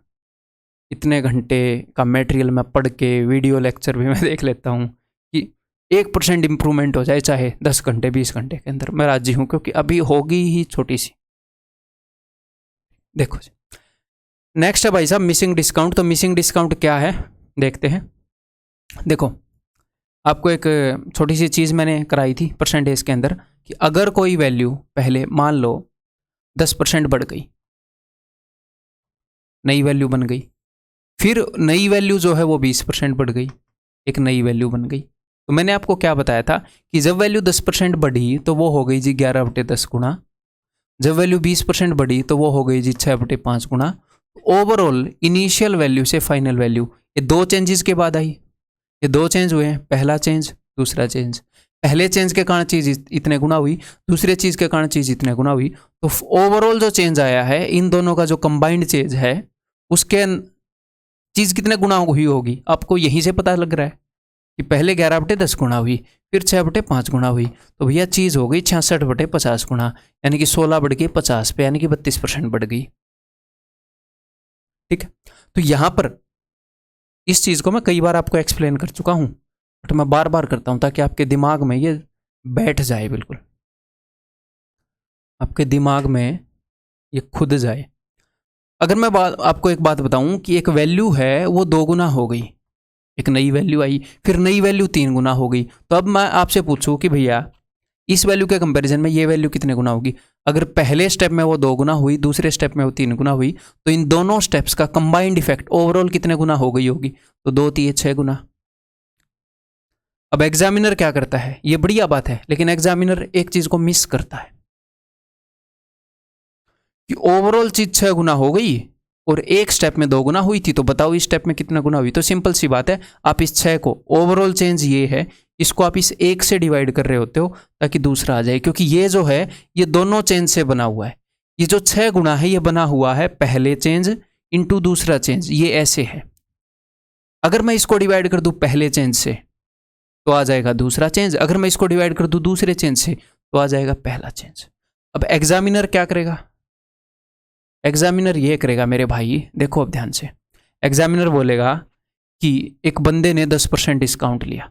इतने घंटे का मटेरियल मैं पढ़ के, वीडियो लेक्चर भी मैं देख लेता हूँ कि 1% इंप्रूवमेंट हो जाए, चाहे 10 घंटे 20 घंटे के अंदर, मैं राजी हूँ। क्योंकि अभी होगी ही छोटी सी। देखो जी, नेक्स्ट है भाई साहब मिसिंग डिस्काउंट। तो मिसिंग डिस्काउंट क्या है देखते हैं। देखो, आपको एक छोटी सी चीज़ मैंने कराई थी परसेंटेज के अंदर कि अगर कोई वैल्यू पहले मान लो 10% बढ़ गई, नई वैल्यू बन गई, फिर नई वैल्यू जो है वो 20% बढ़ गई, एक नई वैल्यू बन गई। तो मैंने आपको क्या बताया था कि जब वैल्यू 10% बढ़ी तो वो हो गई जी 11/10 गुना, जब वैल्यू 20% बढ़ी तो वो हो गई जी 6/5 गुना। ओवरऑल इनिशियल वैल्यू से फाइनल वैल्यू, ये दो चेंजेस के बाद आई, ये दो चेंज हुए हैं, पहला चेंज दूसरा चेंज। पहले चेंज के कारण चीज इतने गुना हुई, दूसरे चीज के कारण चीज इतने गुना हुई। तो ओवरऑल जो चेंज आया है इन दोनों का जो कंबाइंड चेंज है उसके चीज कितने गुना हुई होगी, आपको यहीं से पता लग रहा है कि पहले 11/10 गुना हुई, फिर 6/5 गुना हुई, तो भैया चीज हो गई 66/50 गुना, यानी कि 16 बढ़ के 50 पे, यानी कि 32% बढ़ गई। ठीक है, तो यहां पर इस चीज को मैं कई बार आपको एक्सप्लेन कर चुका हूं, बट मैं बार बार करता हूं ताकि आपके दिमाग में ये बैठ जाए, बिल्कुल आपके दिमाग में ये खुद जाए। अगर मैं आपको एक बात बताऊं कि एक वैल्यू है वो 2 गुना हो गई, एक नई वैल्यू आई, फिर नई वैल्यू 3 गुना हो गई, तो अब मैं आपसे पूछूं कि भैया इस वैल्यू के कंपैरिजन में ये वैल्यू कितने गुना होगी। अगर पहले स्टेप में वो 2 गुना हुई, दूसरे स्टेप में वो 3 गुना हुई, तो इन दोनों स्टेप्स का कंबाइंड इफेक्ट ओवरऑल कितने गुना हो गई होगी, तो 2 3 6 गुना। अब एग्जामिनर क्या करता है, ये बढ़िया बात है, लेकिन एग्जामिनर एक चीज को मिस करता है कि ओवरऑल चीज 6 गुना हो गई और एक स्टेप में 2 गुना हुई थी, तो बताओ इस स्टेप में कितना गुना हुई। तो सिंपल सी बात है, आप इस 6 को, ओवरऑल चेंज ये है, इसको आप इस 1 से डिवाइड कर रहे होते हो ताकि दूसरा आ जाए, क्योंकि ये जो है ये दोनों चेंज से बना हुआ है। ये जो 6 गुना है ये बना हुआ है पहले चेंज इंटू दूसरा चेंज, ये ऐसे है। अगर मैं इसको डिवाइड कर दूं पहले चेंज से तो आ जाएगा दूसरा चेंज, अगर मैं इसको डिवाइड कर दूं दूसरे चेंज से तो आ जाएगा पहला चेंज। अब एग्जामिनर क्या करेगा, एग्जामिनर ये करेगा मेरे भाई, देखो अब ध्यान से, एग्जामिनर बोलेगा कि एक बंदे ने 10% डिस्काउंट लिया,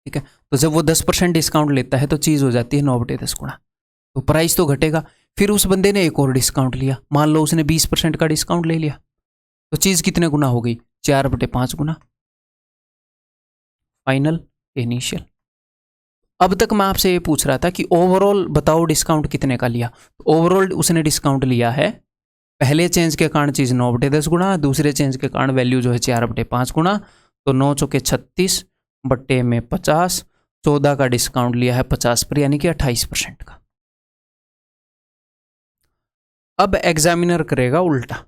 ठीक है, तो जब वो 10% डिस्काउंट लेता है तो चीज हो जाती है 9/10 गुना, तो प्राइस तो घटेगा। फिर उस बंदे ने एक और डिस्काउंट लिया, मान लो उसने 20% का डिस्काउंट ले लिया, तो चीज कितने गुना हो गई, 4/5 गुना, फाइनल इनिशियल। अब तक मैं आपसे ये पूछ रहा था कि ओवरऑल बताओ डिस्काउंट कितने का लिया, तो ओवरऑल उसने डिस्काउंट लिया है, पहले चेंज के कारण चीज 9/10 गुना, दूसरे चेंज के कारण वैल्यू जो है 4/5 गुना, तो 9 चौके 36 बट्टे में 50, 14 का डिस्काउंट लिया है 50 पर, यानी कि 28% का। अब एग्जामिनर करेगा उल्टा,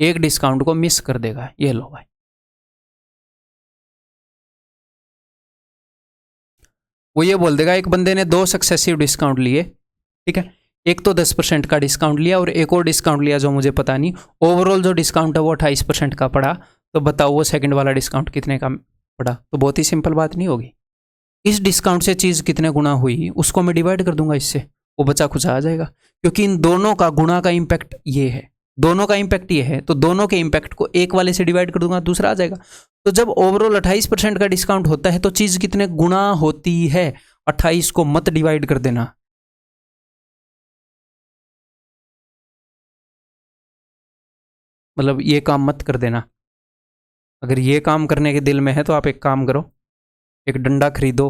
एक डिस्काउंट को मिस कर देगा, ये लो भाई, वो ये बोल देगा एक बंदे ने 2 सक्सेसिव डिस्काउंट लिए, ठीक है, एक तो 10% का डिस्काउंट लिया और एक और डिस्काउंट लिया जो मुझे पता नहीं, ओवरऑल जो डिस्काउंट है वो 28% का पड़ा, तो बताओ वो सेकंड वाला डिस्काउंट कितने का पड़ा। तो बहुत ही सिंपल बात नहीं होगी, इस डिस्काउंट से चीज़ कितने गुना हुई उसको मैं डिवाइड कर दूंगा इससे, वो बचा खुचा आ जाएगा, क्योंकि इन दोनों का गुणा का इम्पैक्ट ये है, दोनों का इम्पैक्ट ये है, तो दोनों के इम्पैक्ट को एक वाले से डिवाइड कर दूंगा, दूसरा आ जाएगा। तो जब ओवरऑल 28% का डिस्काउंट होता है तो चीज़ कितने गुना होती है, 28 को मत डिवाइड कर देना, मतलब ये काम मत कर देना। अगर ये काम करने के दिल में है तो आप एक काम करो, एक डंडा खरीदो,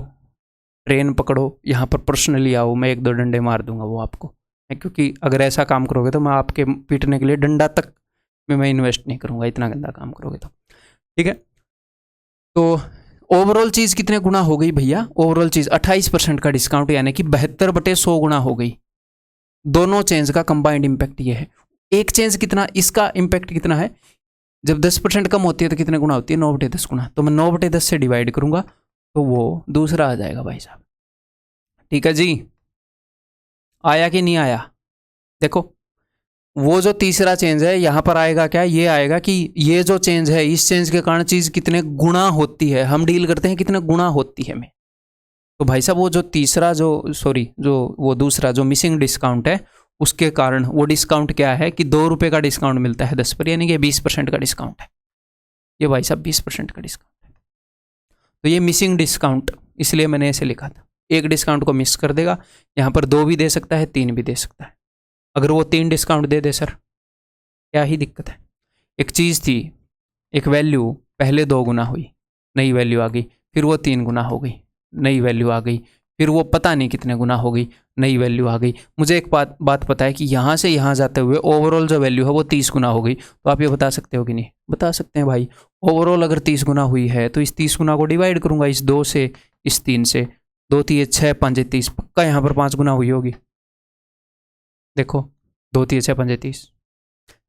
ट्रेन पकड़ो, यहाँ पर पर्सनली आओ, मैं 1 2 डंडे मार दूंगा वो आपको, क्योंकि अगर ऐसा काम करोगे तो मैं आपके पीटने के लिए डंडा तक में मैं इन्वेस्ट नहीं करूंगा, इतना गंदा काम करोगे तो, ठीक है। तो ओवरऑल चीज़ कितने गुना हो गई भैया, ओवरऑल चीज़ 28% का डिस्काउंट, यानी कि 72/100 गुना हो गई। दोनों चेंज का कंबाइंड इम्पैक्ट ये है। एक चेंज कितना, इसका इम्पैक्ट कितना है, जब 10% कम होती है तो कितने गुना होती है, 9/10 गुना, तो मैं 9/10 से डिवाइड करूंगा तो वो दूसरा आ जाएगा भाई साहब। ठीक है जी, आया कि नहीं आया, देखो वो जो तीसरा चेंज है यहां पर आएगा क्या, ये आएगा कि ये जो चेंज है इस चेंज के कारण चीज कितने गुना होती है, हम डील करते हैं कितने गुना होती है में। तो भाई साहब वो जो तीसरा जो सॉरी जो वो दूसरा जो मिसिंग डिस्काउंट है उसके कारण वो डिस्काउंट क्या है कि 2 रुपये का डिस्काउंट मिलता है 10 पर, यानी कि 20% का डिस्काउंट है, ये भाई साहब 20% का डिस्काउंट है। तो ये मिसिंग डिस्काउंट इसलिए मैंने ऐसे लिखा था, एक डिस्काउंट को मिस कर देगा, यहाँ पर 2 भी दे सकता है 3 भी दे सकता है। अगर वो 3 डिस्काउंट दे दे सर क्या ही दिक्कत है, एक चीज़ थी, एक वैल्यू पहले 2 गुना हुई, नई वैल्यू आ गई, फिर वो 3 गुना हो गई, नई वैल्यू आ गई, फिर वो पता नहीं कितने गुना हो गई, नई वैल्यू आ गई। मुझे एक बात पता है कि यहाँ से यहाँ जाते हुए ओवरऑल जो वैल्यू है वो 30 गुना हो गई। तो आप ये बता सकते हो कि नहीं? बता सकते हैं भाई। ओवरऑल अगर 30 गुना हुई है तो इस 30 गुना को डिवाइड करूंगा इस 2 से, इस 3 से, 2 3 6 5 30, पक्का यहाँ पर 5 गुना हुई होगी। देखो 2 3 6 5 30,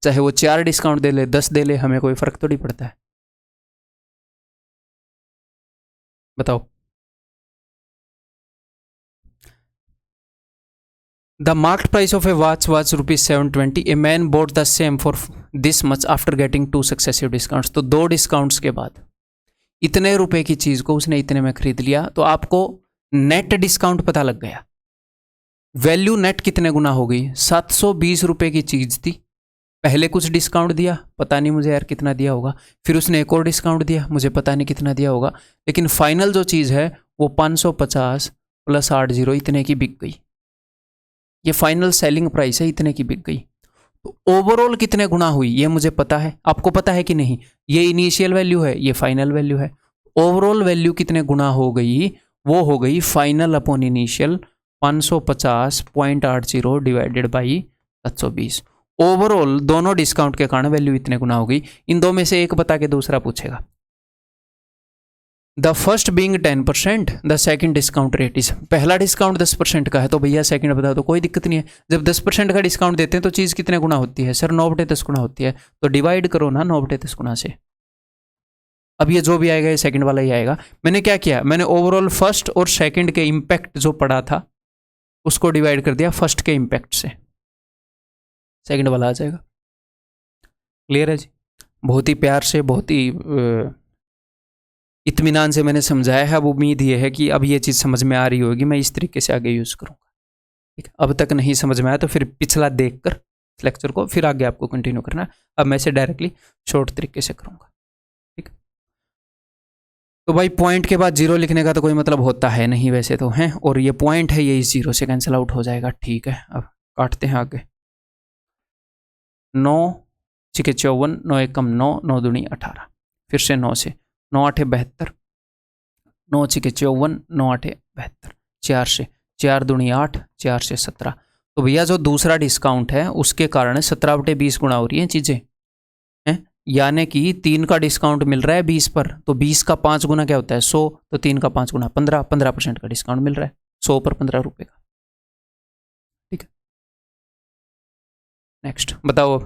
चाहे वो 4 डिस्काउंट दे ले, 10 दे ले, हमें कोई फर्क तो नहीं पड़ता है। बताओ। The marked price of a watch was ₹720. A man bought the same for this much after getting 2 successive discounts. तो 2 डिस्काउंट्स के बाद इतने रुपए की चीज को उसने इतने में खरीद लिया। तो आपको नेट डिस्काउंट पता लग गया। वैल्यू नेट कितने गुना हो गई? 720 रुपए की चीज थी, पहले कुछ डिस्काउंट दिया, पता नहीं मुझे यार कितना दिया होगा, फिर उसने एक और डिस्काउंट दिया, मुझे पता नहीं कितना दिया होगा, लेकिन फाइनल जो चीज़ है वो 550 + 80 इतने की बिक गई। ये फाइनल सेलिंग प्राइस है, इतने की बिक गई। तो ओवरऑल कितने गुना हुई ये मुझे पता है, आपको पता है कि नहीं? ये इनिशियल वैल्यू है, ये फाइनल वैल्यू है। ओवरऑल वैल्यू कितने गुना हो गई? वो हो गई final upon initial 550.80 divided by 720। Overall दोनों डिस्काउंट के कारण वैल्यू इतने गुना हो गई। इन दो में से एक बता के दूसरा पूछेगा। The first being 10%, the second discount rate is. पहला डिस्काउंट 10% का है तो भैया सेकंड बता दो, कोई दिक्कत नहीं है। जब 10% का डिस्काउंट देते हैं तो चीज़ कितने गुना होती है? सर 9/10 गुना होती है। तो डिवाइड करो ना 9/10 गुना से। अब ये जो भी आएगा ये सेकंड वाला ही आएगा। मैंने क्या किया? मैंने ओवरऑल फर्स्ट और सेकंड के इम्पैक्ट जो पड़ा था उसको डिवाइड कर दिया फर्स्ट के इम्पैक्ट से, सेकंड वाला आ जाएगा। क्लियर है जी? बहुत ही प्यार से, बहुत ही इत्मीनान से मैंने समझाया है। अब उम्मीद ये है कि अब ये चीज़ समझ में आ रही होगी, मैं इस तरीके से आगे यूज़ करूँगा। ठीक है, अब तक नहीं समझ में आया तो फिर पिछला देखकर इस लेक्चर को फिर आगे आपको कंटिन्यू करना है। अब मैं इसे डायरेक्टली शॉर्ट तरीके से करूँगा। ठीक, तो भाई पॉइंट के बाद 0 लिखने का तो कोई मतलब होता है नहीं वैसे तो, हैं, और ये पॉइंट है, ये इस 0 से कैंसिल आउट हो जाएगा। ठीक है, अब काटते हैं आगे। 9 × 54, 9 × 9, 9 दूनी 18, फिर से 9 से, 9 8 72, 9 × 54, 9 8 72, 4 से, 4 दूनी 8, 4 से 17। तो भैया जो दूसरा डिस्काउंट है उसके कारण 17/20 गुना हो रही हैं चीज़ें, हैं, यानी कि 3 का डिस्काउंट मिल रहा है 20 पर, तो 20 का 5 गुना क्या होता है? 100, तो 3 का 5 गुना 15, 15% का डिस्काउंट मिल रहा है, 100 पर 15 रुपये का। ठीक है, नेक्स्ट बताओ।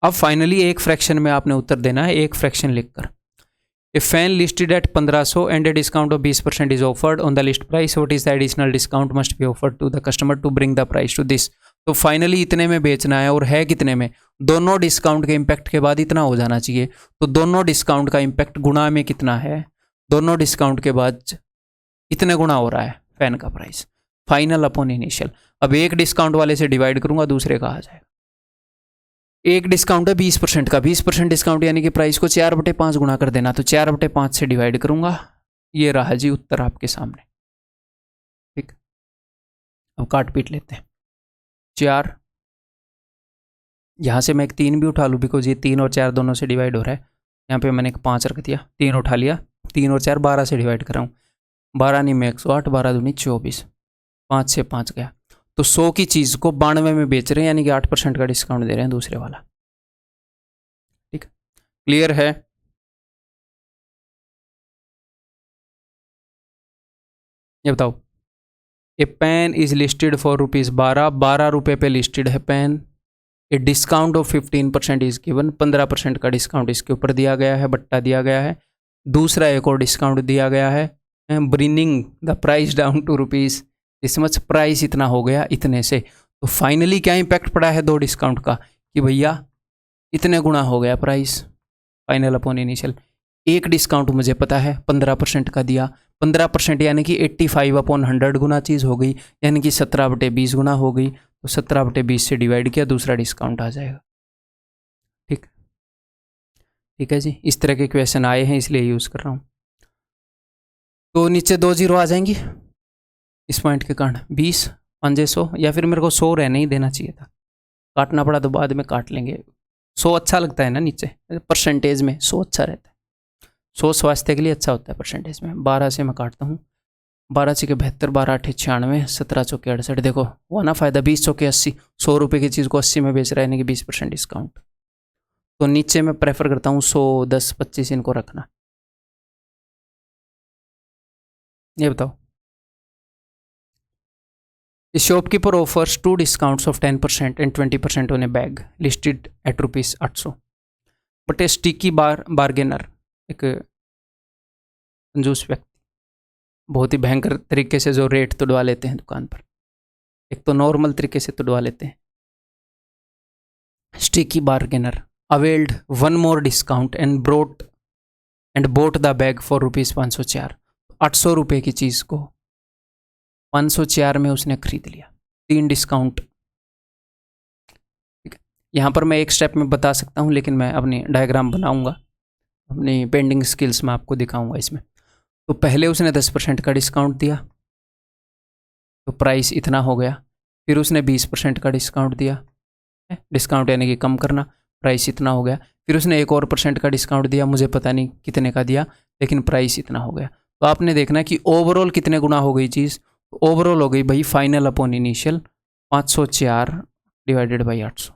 अब फाइनली एक फ्रैक्शन में आपने उत्तर देना है, एक फ्रैक्शन लिखकर। A fan listed at 1500 and a discount of 20% is offered on the list price, what is the additional discount must be offered to the customer to bring the price to this. तो finally इतने में बेचना है और है कितने में? दोनों डिस्काउंट के इम्पैक्ट के बाद इतना हो जाना चाहिए। तो दोनों डिस्काउंट का इम्पैक्ट गुणा में कितना है? दोनों डिस्काउंट के बाद कितने गुणा हो रहा है फैन का प्राइस? Final upon initial. अब एक डिस्काउंट वाले से डिवाइड करूंगा, दूसरे का आ जाएगा। एक डिस्काउंट है 20% का, 20% डिस्काउंट यानी कि प्राइस को 4/5 गुना कर देना, तो 4/5 से डिवाइड करूंगा। ये रहा जी उत्तर आपके सामने। ठीक, अब काट पीट लेते हैं। 4, यहाँ से मैं एक 3 भी उठा लूँ, बिकॉज ये 3 और 4 दोनों से डिवाइड हो रहा है। यहाँ पे मैंने एक 5 रख दिया, 3 उठा लिया, 3 और 4 12 से डिवाइड कर रहा हूँ। 12 नहीं में 108, 12 दूनी 24, 5 से 5 गया। तो 100 की चीज़ को 92 में बेच रहे हैं, यानी कि 8% का डिस्काउंट दे रहे हैं दूसरे वाला। ठीक, क्लियर है? ये बताओ। A pen is listed for ₹12, 12 रुपये पे लिस्टेड है pen. A discount of 15% is given, 15% का डिस्काउंट इसके ऊपर दिया गया है, बट्टा दिया गया है। दूसरा एक और डिस्काउंट दिया गया है, bringing the price down to ₹, इस मच प्राइस इतना हो गया इतने से। तो फाइनली क्या इम्पैक्ट पड़ा है दो डिस्काउंट का कि भैया इतने गुना हो गया प्राइस, फाइनल अपॉन इनिशियल। एक डिस्काउंट मुझे पता है 15% का दिया, 15% यानी कि 85/100 गुना चीज़ हो गई, यानी कि 17/20 गुना हो गई। तो 17/20 से डिवाइड किया, दूसरा डिस्काउंट आ जाएगा। ठीक, ठीक है जी, इस तरह के क्वेश्चन आए हैं इसलिए यूज़ कर रहा हूँ। तो नीचे 2 0 आ जाएंगी इस पॉइंट के कारण। 20 5 100, या फिर मेरे को 100 रहने ही देना चाहिए था, काटना पड़ा तो बाद में काट लेंगे। 100 अच्छा लगता है ना, नीचे परसेंटेज में 100 अच्छा रहता है। 100 स्वास्थ्य के लिए अच्छा होता है परसेंटेज में। 12 से मैं काटता हूँ, 12 चौके 72, 12 8 96, 17 चौके 68। देखो हुआ ना फायदा, 20 चौके 80, 100 रुपये की चीज़ को 80 में बेच रहा है, यानी कि 20% डिस्काउंट। तो नीचे मैं प्रेफर करता हूँ 100, 10, 25 इनको रखना। ये बताओ, The shopkeeper offers two discounts of 10% and 20% on a bag listed at rupees 800. But a sticky bargainer, एक कंजूस व्यक्ति, बहुत ही भयंकर तरीके से जो रेट तुड़वा लेते हैं दुकान पर। एक तो नॉर्मल तरीके से तुड़वा लेते हैं। Sticky bargainer availed one more discount and bought the bag for rupees 504। 800 रुपये की चीज़ को 504 में उसने खरीद लिया, 3 डिस्काउंट। ठीक है, यहाँ पर मैं एक स्टेप में बता सकता हूँ, लेकिन मैं अपनी डायग्राम बनाऊंगा, अपनी पेंडिंग स्किल्स में आपको दिखाऊंगा इसमें। तो पहले उसने 10% का डिस्काउंट दिया, तो प्राइस इतना हो गया। फिर उसने 20% का डिस्काउंट दिया, डिस्काउंट यानी कि कम करना, प्राइस इतना हो गया। फिर उसने 1 और % का डिस्काउंट दिया, मुझे पता नहीं कितने का दिया, लेकिन प्राइस इतना हो गया। तो आपने देखना कि ओवरऑल कितने गुना हो गई चीज़। ओवरऑल हो गई भाई final upon initial 504 divided by 800।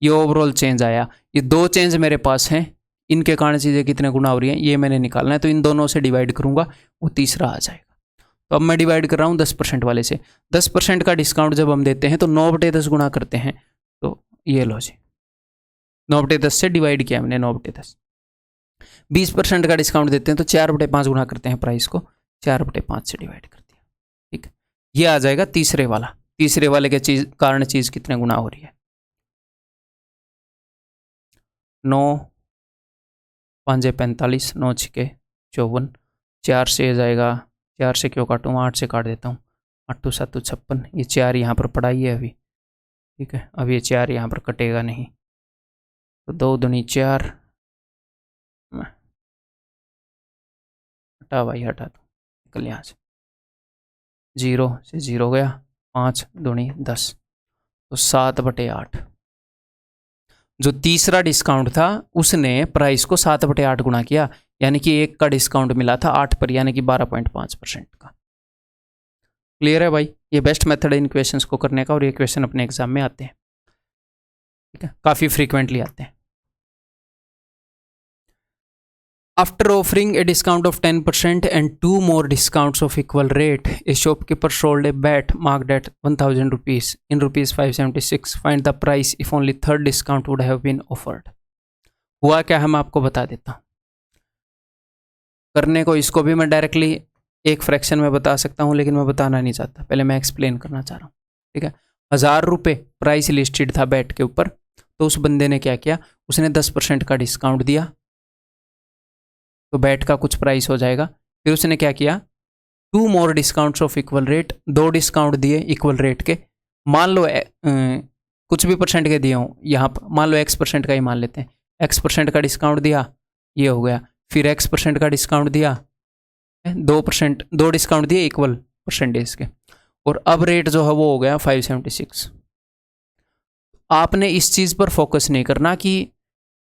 ये ओवरऑल चेंज आया। ये 2 चेंज मेरे पास हैं, इनके कारण चीज़ें कितने गुना हो रही हैं ये मैंने निकालना है। तो इन दोनों से डिवाइड करूंगा, वो तीसरा आ जाएगा। तो अब मैं डिवाइड कर रहा हूँ 10% वाले से। 10% का डिस्काउंट जब हम देते हैं तो 9/10 गुना करते हैं। तो ये लो जी, 9/10 से डिवाइड किया हमने, 9/10। 20% का डिस्काउंट देते हैं तो 4/5 गुना करते हैं प्राइस को, 4/5 से डिवाइड कर दिया। ठीक, ये आ जाएगा तीसरे वाला। तीसरे वाले के कारण चीज़ कितने गुना हो रही है। 9 5 45, 9 6 54, 4 से जाएगा, 4 से क्यों काटूँ, 8 से काट देता हूँ। 8 7 56, ये 4 यहाँ पर पड़ा ही है अभी। ठीक है, अब ये 4 यहाँ पर कटेगा नहीं, तो 2 दूनी 4, हटा भाई हटा, दो निकल यहाँ से, 0 से 0 गया, 5 दूनी 10, तो 7/8। जो तीसरा डिस्काउंट था उसने प्राइस को 7/8 गुना किया, यानी कि 1 का डिस्काउंट मिला था 8 पर, यानी कि 12.5% का। क्लियर है भाई। ये बेस्ट मेथड है इन क्वेश्चंस को करने का, और ये क्वेश्चन अपने एग्जाम में आते हैं। ठीक है, काफ़ी फ्रीक्वेंटली आते हैं। After offering a discount of 10% and 2 more discounts of equal rate, a shopkeeper sold a bat marked at 1000 rupees in rupees 576. Find the price if only third discount would have been offered. हुआ क्या है मैं आपको बता देता हूँ। करने को इसको भी मैं डायरेक्टली एक फ्रैक्शन में बता सकता हूँ, लेकिन मैं बताना नहीं चाहता, पहले मैं एक्सप्लेन करना चाह रहा हूँ। ठीक है, 1000 रुपये प्राइस लिस्टेड था बैट के ऊपर, तो उस बंदे ने क्या किया, उसने 10% का डिस्काउंट दिया, तो बैट का कुछ प्राइस हो जाएगा। फिर उसने क्या किया, 2 more discounts of equal rate, 2 discount दिए इक्वल रेट के। मान लो कुछ भी परसेंट के दिए हों, यहाँ पर मान लो X% का ही मान लेते हैं, X% का डिस्काउंट दिया, ये हो गया। फिर X% का डिस्काउंट दिया, 2% 2 डिस्काउंट दिए इक्वल परसेंटेज के, और अब रेट जो है वो हो गया 576। आपने इस चीज़ पर फोकस नहीं करना कि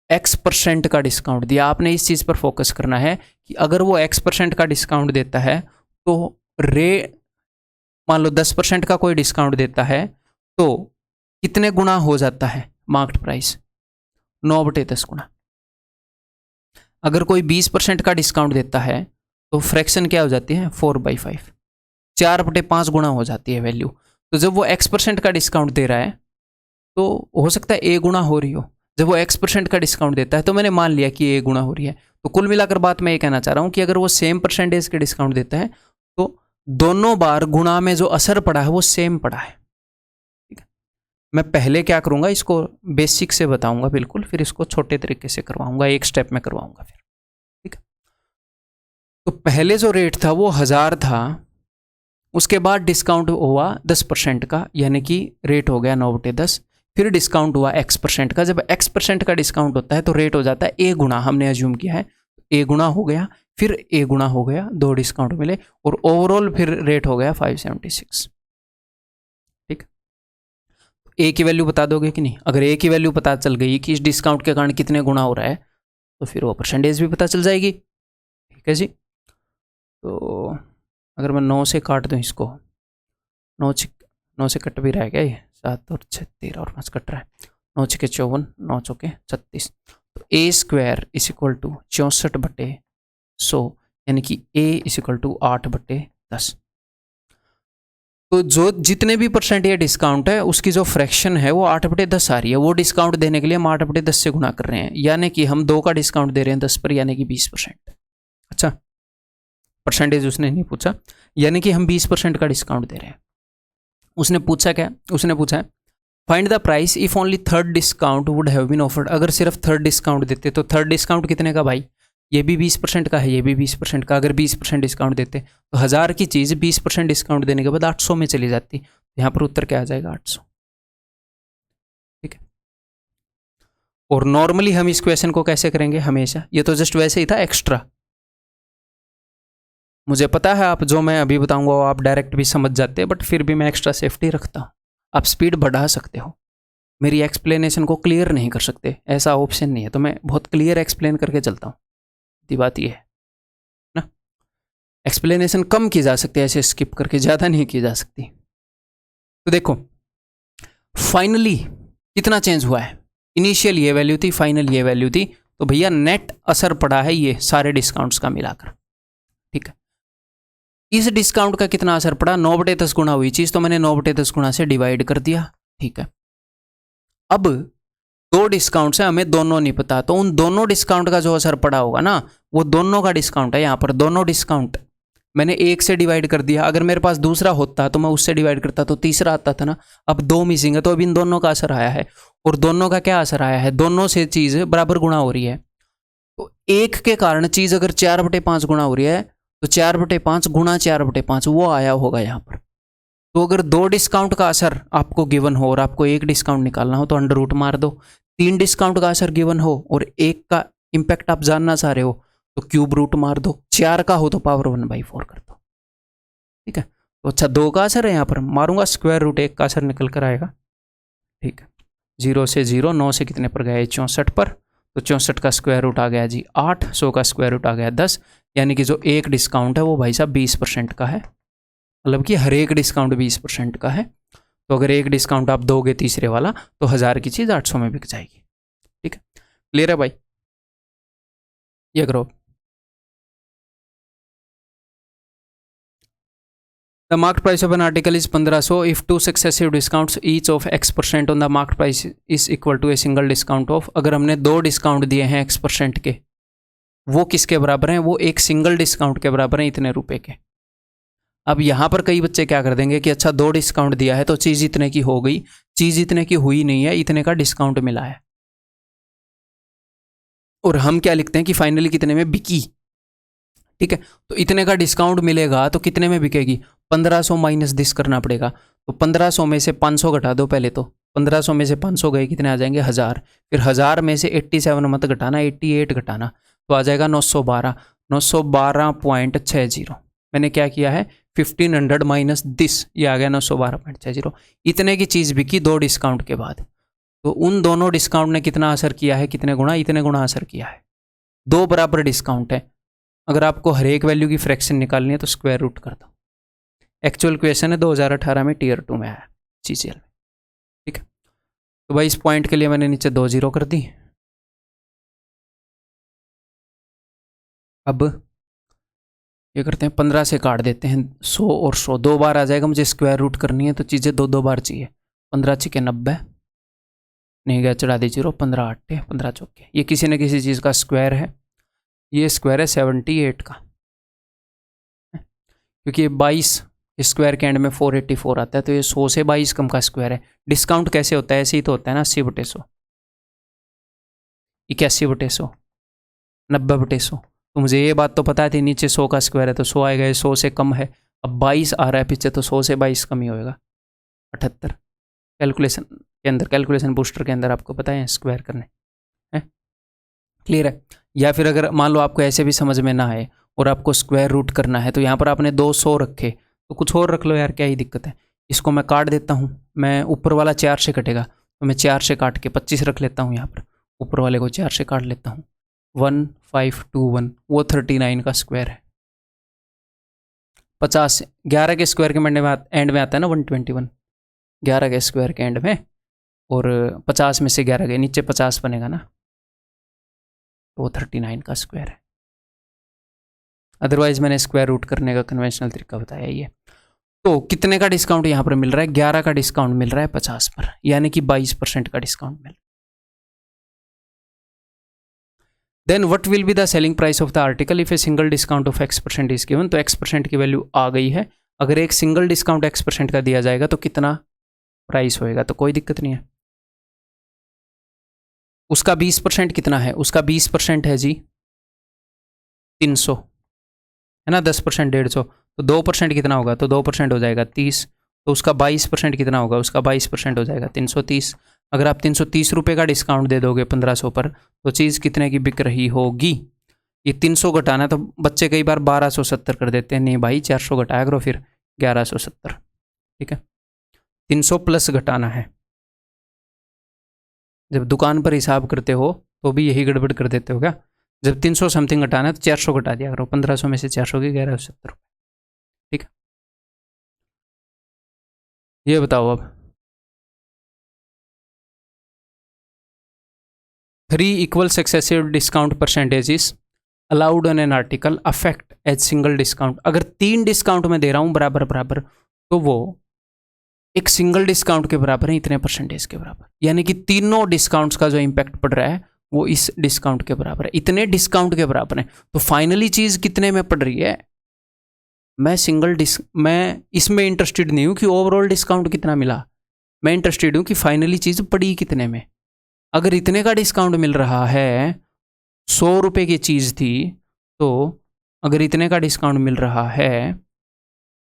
X% का डिस्काउंट दिया, आपने इस चीज़ पर फोकस करना है कि अगर वो X% का डिस्काउंट देता है तो मान लो 10% का कोई डिस्काउंट देता है तो कितने गुना हो जाता है मार्केट प्राइस, 9/10 गुना। अगर कोई 20% का डिस्काउंट देता है तो फ्रैक्शन क्या हो जाती है, 4/5, 4/5 गुना हो जाती है वैल्यू। तो जब वो X% का डिस्काउंट दे रहा है तो हो सकता है A गुना हो रही हो, जब वो X% का डिस्काउंट देता है तो मैंने मान लिया कि A गुना हो रही है। तो कुल मिलाकर बात मैं ये कहना चाह रहा हूँ कि अगर वो सेम परसेंटेज के डिस्काउंट देता है तो दोनों बार गुणा में जो असर पड़ा है वो सेम पड़ा है। ठीक है, मैं पहले क्या करूँगा, इसको बेसिक से बताऊँगा बिल्कुल, फिर इसको छोटे तरीके से करवाऊँगा, एक स्टेप में करवाऊँगा फिर। ठीक है, तो पहले जो रेट था वो 1000 था, उसके बाद डिस्काउंट हुआ 10% का, यानी कि रेट हो गया 9/10। फिर डिस्काउंट हुआ X% का। जब X% का डिस्काउंट होता है तो रेट हो जाता है A गुना, हमने अज्यूम किया है A गुना हो गया, फिर A गुना हो गया, 2 डिस्काउंट मिले, और ओवरऑल फिर रेट हो गया 576। ठीक, A की वैल्यू बता दोगे कि नहीं? अगर A की वैल्यू पता चल गई कि इस डिस्काउंट के कारण कितने गुना हो रहा है तो फिर वो परसेंटेज भी पता चल जाएगी। है जी। तो अगर मैं 9 से काट दूँ इसको, 9 से कट भी रहा है क्या ये, 7 और 6 13 और 5 कट रहा है, 9 छके 54, 9 चौके 36। तो a square is equal to 64/100, यानी कि ए इज इक्वल टू 8/10। तो जो जितने भी परसेंट ये डिस्काउंट है उसकी जो फ्रैक्शन है वो 8/10 आ रही है। वो डिस्काउंट देने के लिए हम 8/10 से गुणा कर रहे हैं, यानी कि हम 2 का डिस्काउंट दे रहे हैं 10 पर, यानी कि 20%। अच्छा, परसेंटेज उसने नहीं पूछा, यानी कि हम 20% का डिस्काउंट दे रहे हैं। उसने पूछा क्या, उसने पूछा है find the price if only third discount would have been offered. अगर सिर्फ थर्ड डिस्काउंट देते तो थर्ड डिस्काउंट कितने का भाई, ये भी 20% का है, ये भी 20% का। अगर 20% डिस्काउंट देते तो 1000 की चीज़ 20% डिस्काउंट देने के बाद 800 में चली जाती। यहाँ पर उत्तर क्या आ जाएगा, 800। ठीक है। और नॉर्मली हम इस क्वेश्चन को कैसे करेंगे हमेशा, ये तो जस्ट वैसे ही था एक्स्ट्रा। मुझे पता है आप जो मैं अभी बताऊंगा वो आप डायरेक्ट भी समझ जाते हैं, बट फिर भी मैं एक्स्ट्रा सेफ्टी रखता हूँ। आप स्पीड बढ़ा सकते हो, मेरी एक्सप्लेनेशन को क्लियर नहीं कर सकते, ऐसा ऑप्शन नहीं है। तो मैं बहुत क्लियर एक्सप्लेन करके चलता हूँ, दी बात ये है ना। एक्सप्लेनेशन कम की जा सकती है, ऐसे स्किप करके, ज़्यादा नहीं की जा सकती। तो देखो फाइनली कितना चेंज हुआ है, इनिशियल ये वैल्यू थी, फाइनल ये वैल्यू थी। तो भैया नेट असर पड़ा है ये सारे डिस्काउंट्स का मिलाकर। ठीक है, इस डिस्काउंट का कितना असर पड़ा, 9/10 गुणा हुई चीज़, तो मैंने 9/10 गुणा से डिवाइड कर दिया। ठीक है, अब 2 डिस्काउंट है, हमें दोनों नहीं पता, तो उन दोनों डिस्काउंट का जो असर पड़ा होगा ना, वो दोनों का डिस्काउंट है। यहाँ पर दोनों डिस्काउंट मैंने 1 से डिवाइड कर दिया। अगर मेरे पास दूसरा होता तो मैं उससे डिवाइड करता तो तीसरा आता था ना। अब 2 मिसिंग है, तो अब इन दोनों का असर आया है। और दोनों का क्या असर आया है, दोनों से चीज़ बराबर गुणा हो रही है। तो 1 के कारण चीज़ अगर 4/5 गुणा हो रही है, तो 4/5 गुणा 4/5 वो आया होगा यहाँ पर। तो अगर 2 डिस्काउंट का असर आपको गिवन हो और आपको 1 डिस्काउंट निकालना हो तो अंडर रूट मार दो। 3 डिस्काउंट का असर गिवन हो और 1 का इंपैक्ट आप जानना चाह रहे हो तो क्यूब रूट मार दो। 4 का हो तो पावर 1/4 कर दो। ठीक है, तो अच्छा 2 का असर है, यहाँ पर मारूंगा स्क्वायर रूट, 1 का असर निकल कर आएगा। ठीक है, 0 से 0, 9 से कितने पर गया, 64 पर। तो 64 का स्क्वायर रूट आ गया जी 8, 100 का स्क्वायर रूट आ गया 10, यानी कि जो 1 डिस्काउंट है वो भाई साहब 20% का है। मतलब कि हर एक डिस्काउंट 20% का है। तो अगर 1 डिस्काउंट आप दोगे तीसरे वाला तो 1000 की चीज़ 800 में बिक जाएगी। ठीक है, क्लियर है भाई, ये करो। The market price of an article is 1500 if 2 successive discounts each of x% on the market price is equal to a single discount of. अगर हमने 2 डिस्काउंट दिए हैं x% के, वो किसके बराबर हैं, वो एक सिंगल डिस्काउंट के बराबर हैं, इतने रुपए के। अब यहाँ पर कई बच्चे क्या कर देंगे कि अच्छा 2 डिस्काउंट दिया है तो चीज़ इतने की हो गई, चीज़ इतने की हुई नहीं है, इतने का डिस्काउंट मिला है। और हम क्या लिखते हैं कि फाइनली कितने में बिकी। ठीक है, तो इतने का डिस्काउंट मिलेगा तो कितने में बिकेगी, 1500 माइनस दिस करना पड़ेगा। तो 1500 में से 500 घटा दो पहले, तो 1500 में से 500 गए, कितने आ जाएंगे, 1000। फिर 1000 में से 87 मत घटाना, 88 घटाना, तो आ जाएगा 912, 912.60। मैंने क्या किया है, 1500 माइनस दिस, ये आ गया 912.60। इतने की चीज़ बिकी 2 डिस्काउंट के बाद। तो उन दोनों डिस्काउंट ने कितना असर किया है, कितने गुणा, इतने गुणा असर किया है। 2 बराबर डिस्काउंट है। अगर आपको हर एक वैल्यू की फ्रैक्शन निकालनी है तो स्क्वायर रूट कर दो। एक्चुअल क्वेश्चन है 2018 में टियर 2 में आया CGL में। ठीक है, तो भाई इस पॉइंट के लिए मैंने नीचे 2 0 कर दी। अब ये करते हैं, 15 से काट देते हैं, 100 और 100 2 बार आ जाएगा। मुझे स्क्वायर रूट करनी है तो चीज़ें 2 बार चाहिए। 15 छिके 90, नहीं गया चढ़ा दी 0, 15 8 15 चौके, ये किसी न किसी चीज़ का स्क्वायर है। ये स्क्वायर है 78 का, क्योंकि ये 22 स्क्वायर के एंड में 484 आता है, तो ये 100 से 22 कम का स्क्वायर है। डिस्काउंट कैसे होता है, ऐसे ही तो होता है ना, 80/100, 81/100, 90/100। तो मुझे ये बात तो पता थी नीचे 100 का स्क्वायर है तो 100 आएगा, 100 से कम है। अब 22 आ रहा है पीछे, तो 100 से 22 कम ही होएगा, 78। कैलकुलेशन के अंदर, कैलकुलेशन बूस्टर के अंदर आपको पता है स्क्वायर करने हैं, क्लियर है। या फिर अगर मान लो आपको ऐसे भी समझ में ना आए और आपको स्क्वायर रूट करना है, तो यहाँ पर आपने 200 रखे तो कुछ और रख लो यार, क्या ही दिक्कत है। इसको मैं काट देता हूँ, मैं ऊपर वाला 4 से कटेगा तो मैं 4 से काट के 25 रख लेता हूँ। यहाँ पर ऊपर वाले को 4 से काट लेता हूँ, 1521, वो 39 का स्क्वायर है। 50 11 के स्क्वायर के एंड में आता है ना 121, 11 के स्क्वायर के एंड में, और 50 में से 11 के नीचे 50 बनेगा ना, तो वो 39 का स्क्वायर है। अदरवाइज मैंने स्क्वायर रूट करने का कन्वेंशनल तरीका बताया ही है। तो कितने का डिस्काउंट यहाँ पर मिल रहा है? 11 का डिस्काउंट मिल रहा है 50 पर, यानी कि 22% का डिस्काउंट मिल रहा है। Then what will be the selling price of the article if a single discount of X% is given. तो X% की वैल्यू आ गई है। अगर एक सिंगल डिस्काउंट X% का दिया जाएगा तो कितना प्राइस होएगा? तो कोई दिक्कत नहीं है। उसका 20% कितना है? उसका 20% है जी 300, है ना, 10% 150, तो 2% कितना होगा? तो 2% हो जाएगा 30। तो उसका 22% कितना होगा? उसका 22% हो जाएगा 330। अगर आप 330 रुपये का डिस्काउंट दे दोगे 1500 पर, तो चीज़ कितने की बिक रही होगी? ये 300 घटाना, तो बच्चे कई बार 1270 कर देते हैं। नहीं भाई, 400 घटाया करो, फिर 1170। ठीक है, 300 प्लस घटाना है। जब दुकान पर हिसाब करते हो तो भी यही गड़बड़ कर देते हो क्या? जब 300 समथिंग घटाना है तो 400 घटा दिया करो, 1500 में से 400 की 1170 रुपये। ठीक है, ये बताओ अब 3 equal successive discount percentages allowed on an article affect as single discount. अगर 3 डिस्काउंट में दे रहा हूं बराबर बराबर, तो वो एक सिंगल डिस्काउंट के बराबर है, इतने परसेंटेज के बराबर। यानी कि तीनों डिस्काउंट्स का जो इम्पैक्ट पड़ रहा है वो इस डिस्काउंट के बराबर है, इतने डिस्काउंट के बराबर है। तो फाइनली चीज कितने में पड़ रही है? मैं इसमें इंटरेस्टेड नहीं हूं कि ओवरऑल डिस्काउंट कितना मिला, मैं इंटरेस्टेड हूं कि फाइनली चीज पड़ी कितने में। अगर इतने का डिस्काउंट मिल रहा है, 100 रुपये की चीज़ थी, तो अगर इतने का डिस्काउंट मिल रहा है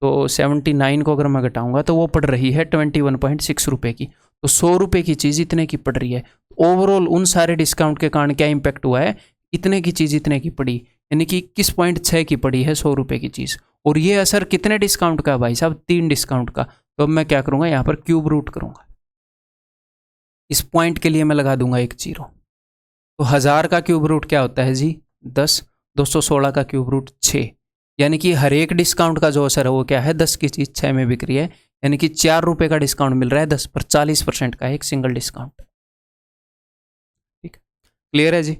तो 79 को अगर मैं घटाऊंगा तो वो पड़ रही है 21.6 रुपये की। तो 100 रुपये की चीज़ इतने की पड़ रही है। ओवरऑल उन सारे डिस्काउंट के कारण क्या इम्पैक्ट हुआ है? इतने की चीज़ इतने की पड़ी, यानी कि 21.6 की पड़ी है 100 रुपये की चीज़। और ये असर कितने डिस्काउंट का है भाई साहब? 3 डिस्काउंट का। तो अब मैं क्या करूँगा, यहाँ पर क्यूब रूट करूँगा। इस पॉइंट के लिए मैं लगा दूंगा एक 0। तो 1000 का क्यूब रूट क्या होता है जी? 10। 216 का क्यूब रूट 6। यानी कि हर एक डिस्काउंट का जो असर है वो क्या है? 10 की चीज़ 6 में बिक रही है, यानी कि 4 रुपये का डिस्काउंट मिल रहा है 10 पर, 40% का एक सिंगल डिस्काउंट। ठीक, क्लियर है जी?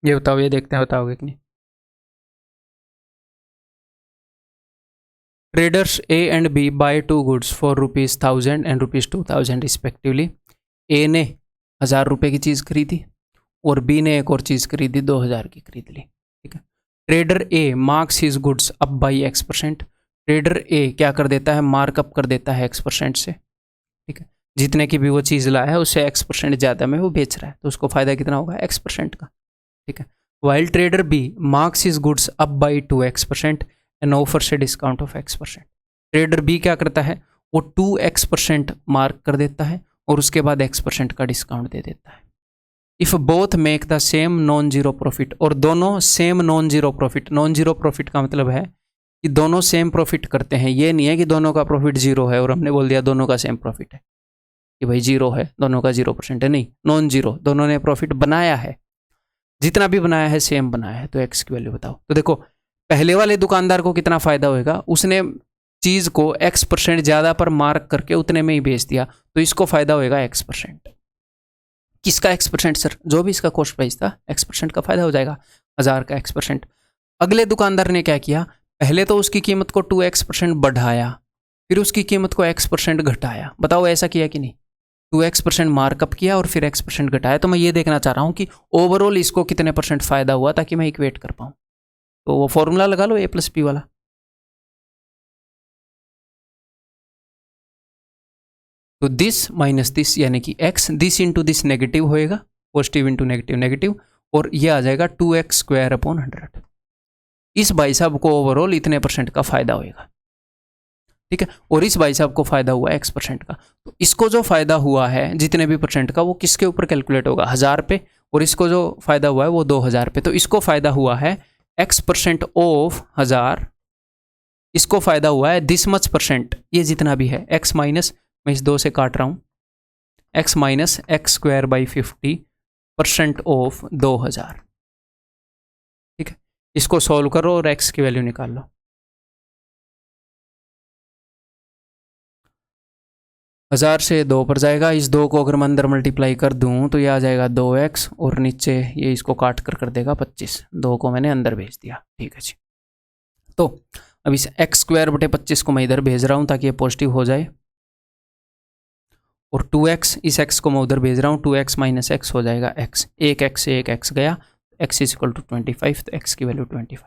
ये बताओ, ये देखते हैं बताओगे कि नहीं। Traders A and B buy 2 goods for ₹1000 and ₹2000 respectively. A ने 1000 रुपये की चीज़ खरीदी और बी ने एक और चीज़ खरीदी 2000 की खरीद ली। ठीक है, trader A marks his goods up by X%। Trader A क्या कर देता है? मार्कअप कर देता है X% से। ठीक है, जितने की भी वो चीज़ लाया है उससे X% ज़्यादा में वो बेच रहा है, तो उसको फायदा कितना होगा? X% का। ठीक है, while trader B marks his goods up by 2X% and offers a discount of X%। Trader B क्या करता है? वो 2X% मार्क कर देता है और उसके बाद X% का डिस्काउंट दे देता है। If both make the same non zero profit, और दोनों same non zero profit. Non zero profit का मतलब है कि दोनों सेम प्रॉफिट करते हैं। ये नहीं है कि दोनों का प्रॉफिट 0 है और हमने बोल दिया दोनों का सेम प्रॉफिट है कि भाई 0 है, दोनों का 0% है। नहीं, नॉन जीरो, दोनों ने प्रॉफिट बनाया है, जितना भी बनाया है सेम बनाया है। तो एक्स की वैल्यू बताओ। तो देखो, पहले वाले दुकानदार को कितना फायदा होएगा? उसने चीज को X% ज्यादा पर मार्क करके उतने में ही बेच दिया, तो इसको फायदा होएगा X%। किसका X%? सर, जो भी इसका कॉस्ट प्राइस था X% का फायदा हो जाएगा, 1000 का X%। अगले दुकानदार ने क्या किया? पहले तो उसकी कीमत को 2X% बढ़ाया, फिर उसकी कीमत को X% घटाया। बताओ ऐसा किया कि नहीं? 2X% मार्कअप किया और फिर X% घटाया। तो मैं ये देखना चाह रहा हूँ कि ओवरऑल इसको कितने % फायदा हुआ, ताकि मैं इक्वेट कर पाऊँ। तो वो फॉर्मूला लगा लो A+B वाला। तो दिस माइनस दिस, यानी कि x, this into this negative होएगा, पॉजिटिव इंटू नेगेटिव नेगेटिव, और ये आ जाएगा 2x² 100। इस भाई साहब को ओवरऑल इतने % का फायदा होएगा। ठीक है, और इस भाई साहब को फायदा हुआ X% का। तो इसको जो फायदा हुआ है जितने भी % का, वो किसके ऊपर कैलकुलेट होगा? 1000 पे। और इसको जो फायदा हुआ है वो 2000 पे। तो इसको फायदा हुआ है X% ऑफ 1000, इसको फायदा हुआ है दिस मच %, ये जितना भी है x माइनस मैं इस 2 से काट रहा हूँ, x minus x square by 50% of 2000। ठीक है, इसको सॉल्व करो और x की वैल्यू निकाल लो। हजार से 2 पर जाएगा, इस 2 को अगर मैं अंदर मल्टीप्लाई कर दूं तो ये आ जाएगा 2x और नीचे ये इसको काट कर देगा 25। 2 को मैंने अंदर भेज दिया। ठीक है जी, तो अब इस एक्स स्क्वायर बटे 25 को मैं इधर भेज रहा हूं ताकि ये पॉजिटिव हो जाए, और 2x, इस x को मैं उधर भेज रहा हूँ, 2x माइनस एक्स हो जाएगा x। एक x से एक x गया, x इज इक्वल टू 25, तो x की वैल्यू 25।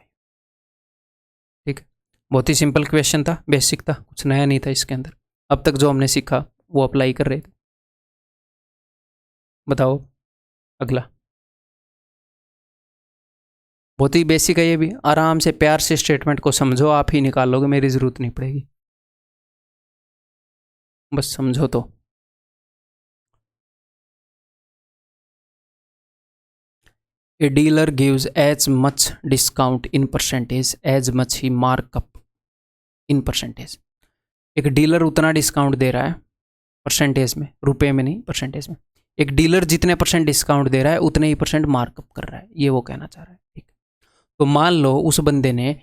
ठीक है, बहुत ही सिंपल क्वेश्चन था, बेसिक था, कुछ नया नहीं था इसके अंदर। अब तक जो हमने सीखा वो अप्लाई कर रहे थे। बताओ अगला। बहुत ही बेसिक है ये भी, आराम से प्यार से स्टेटमेंट को समझो, आप ही निकाल लोगे, मेरी जरूरत नहीं पड़ेगी, बस समझो तो। A dealer gives as much discount in percentage as much he mark up in percentage। एक डीलर उतना डिस्काउंट दे रहा है परसेंटेज में, रुपए में नहीं, परसेंटेज में। एक डीलर जितने परसेंट डिस्काउंट दे रहा है उतने ही परसेंट मार्कअप कर रहा है, ये वो कहना चाह रहा है। ठीक, तो मान लो उस बंदे ने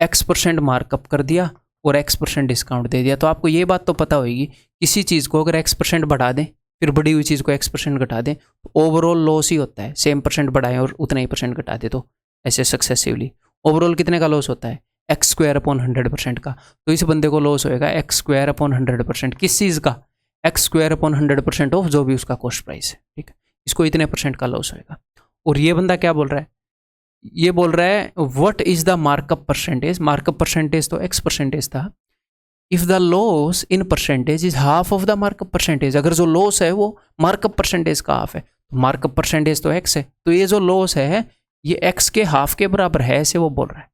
x% मार्कअप कर दिया और x% डिस्काउंट दे दिया, तो आपको ये बात तो पता होगी, किसी चीज़ को अगर x% बढ़ा दें फिर बढ़ी हुई चीज़ को x% घटा दें तो ओवरऑल लॉस ही होता है। सेम परसेंट बढ़ाएं और उतना ही परसेंट घटा दे तो ऐसे सक्सेसिवली ओवरऑल कितने का लॉस होता है, एक्स स्क्वायर अपॉन 100% का। तो इस बंदे को लॉस होएगा एक्स स्क्वायर अपॉन 100%, किस चीज़ का, एक्स स्क्वायर अपॉन 100% ऑफ जो भी उसका कॉस्ट प्राइस है। ठीक है, इसको इतने परसेंट का लॉस होएगा। और ये बंदा क्या बोल रहा है, ये बोल रहा है what is the markup percentage. Markup percentage तो x% था। If the loss in percentage is half of the markup percentage, अगर जो लॉस है वो मार्कअप परसेंटेज का हाफ है, तो मार्कअप परसेंटेज तो x है, तो ये जो लॉस है ये x के हाफ के बराबर है, ऐसे वो बोल रहा है।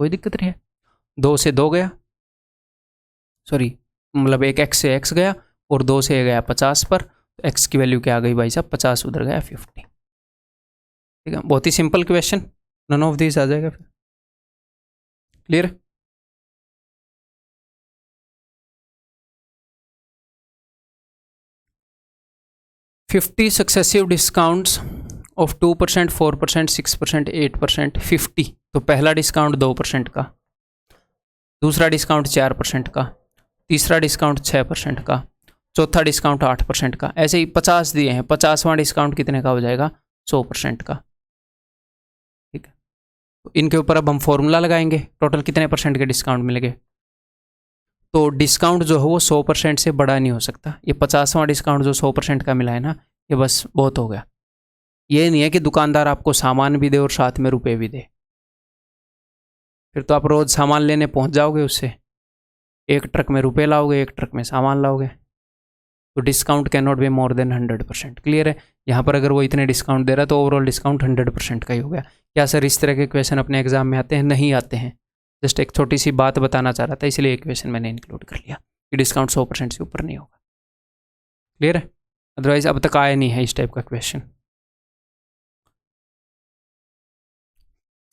कोई दिक्कत नहीं है, 2 से 2 गया, सॉरी मतलब एक x से x गया और 2 से गया 50 पर, तो x की वैल्यू क्या आ गई भाई साहब, 50 उधर गया 50। ठीक है, बहुत ही simple question, none of this आ जाएगा फिर। Clear. Fifty successive discounts of 2%, 4%, 6%, 8%, 50। तो पहला डिस्काउंट 2% का, दूसरा डिस्काउंट 4% का, तीसरा डिस्काउंट 6% का, चौथा डिस्काउंट 8% का, ऐसे ही 50 दिए हैं। 50वां डिस्काउंट कितने का हो जाएगा, 100% का। ठीक है, तो इनके ऊपर अब हम फॉर्मूला लगाएंगे, टोटल कितने परसेंट के डिस्काउंट मिलेंगे। तो डिस्काउंट जो है वो 100% से बड़ा नहीं हो सकता। ये 50वां डिस्काउंट जो 100% का मिला है ना, ये बस बहुत हो गया। ये नहीं है कि दुकानदार आपको सामान भी दे और साथ में रुपए भी दे, फिर तो आप रोज़ सामान लेने पहुंच जाओगे उससे, एक ट्रक में रुपए लाओगे, एक ट्रक में सामान लाओगे। तो discount can not be more than 100%। Clear है। यहाँ पर अगर वो इतने डिस्काउंट दे रहा है तो ओवरऑल डिस्काउंट 100% का ही हो गया। क्या सर इस तरह के क्वेश्चन अपने एग्जाम में आते हैं? नहीं आते हैं, जस्ट एक छोटी सी बात बताना चाह रहा था, इसलिए एक क्वेश्चन मैंने इंक्लूड कर लिया कि डिस्काउंट 100% से ऊपर नहीं होगा। क्लियर है, अदरवाइज अब तक आया नहीं है इस टाइप का क्वेश्चन।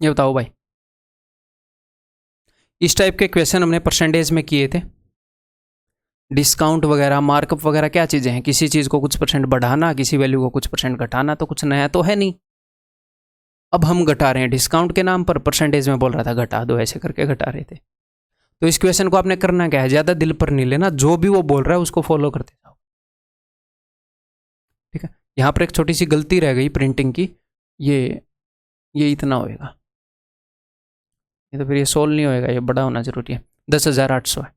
ये बताओ भाई, इस टाइप के क्वेश्चन हमने परसेंटेज में किए थे। डिस्काउंट वगैरह, मार्कअप वगैरह क्या चीज़ें हैं, किसी चीज़ को कुछ परसेंट बढ़ाना, किसी वैल्यू को कुछ परसेंट घटाना, तो कुछ नया तो है नहीं। अब हम घटा रहे हैं डिस्काउंट के नाम पर, परसेंटेज में बोल रहा था घटा दो, ऐसे करके घटा रहे थे। तो इस क्वेश्चन को आपने करना क्या है, ज़्यादा दिल पर नहीं लेना, जो भी वो बोल रहा है उसको फॉलो करते जाओ। ठीक है, यहाँ पर एक छोटी सी गलती रह गई प्रिंटिंग की, ये इतना होएगा, ये तो फिर ये सोल्व नहीं होएगा, ये बड़ा होना जरूरी है। 10,800 है।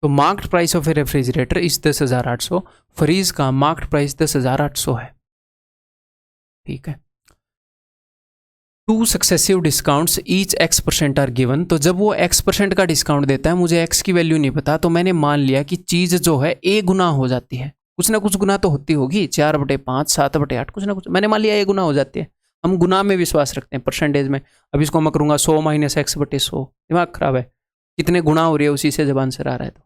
तो marked price of A refrigerator इस 10,800, फ्रीज का मार्क्ड प्राइस 10,800 है। ठीक है, 2 successive discounts each x% are given. तो जब वो x% का डिस्काउंट देता है, मुझे x की वैल्यू नहीं पता, तो मैंने मान लिया कि चीज़ जो है a गुना हो जाती है, कुछ ना कुछ गुना तो होती होगी, 4/5, 7/8, कुछ ना कुछ मैंने मान लिया a गुना हो जाती है। हम गुना में विश्वास रखते हैं, परसेंटेज में। अब इसको मैं करूँगा 100 - x/100, दिमाग खराब है, कितने गुना हो रही है उसी से जब आंसर आ रहा है, तो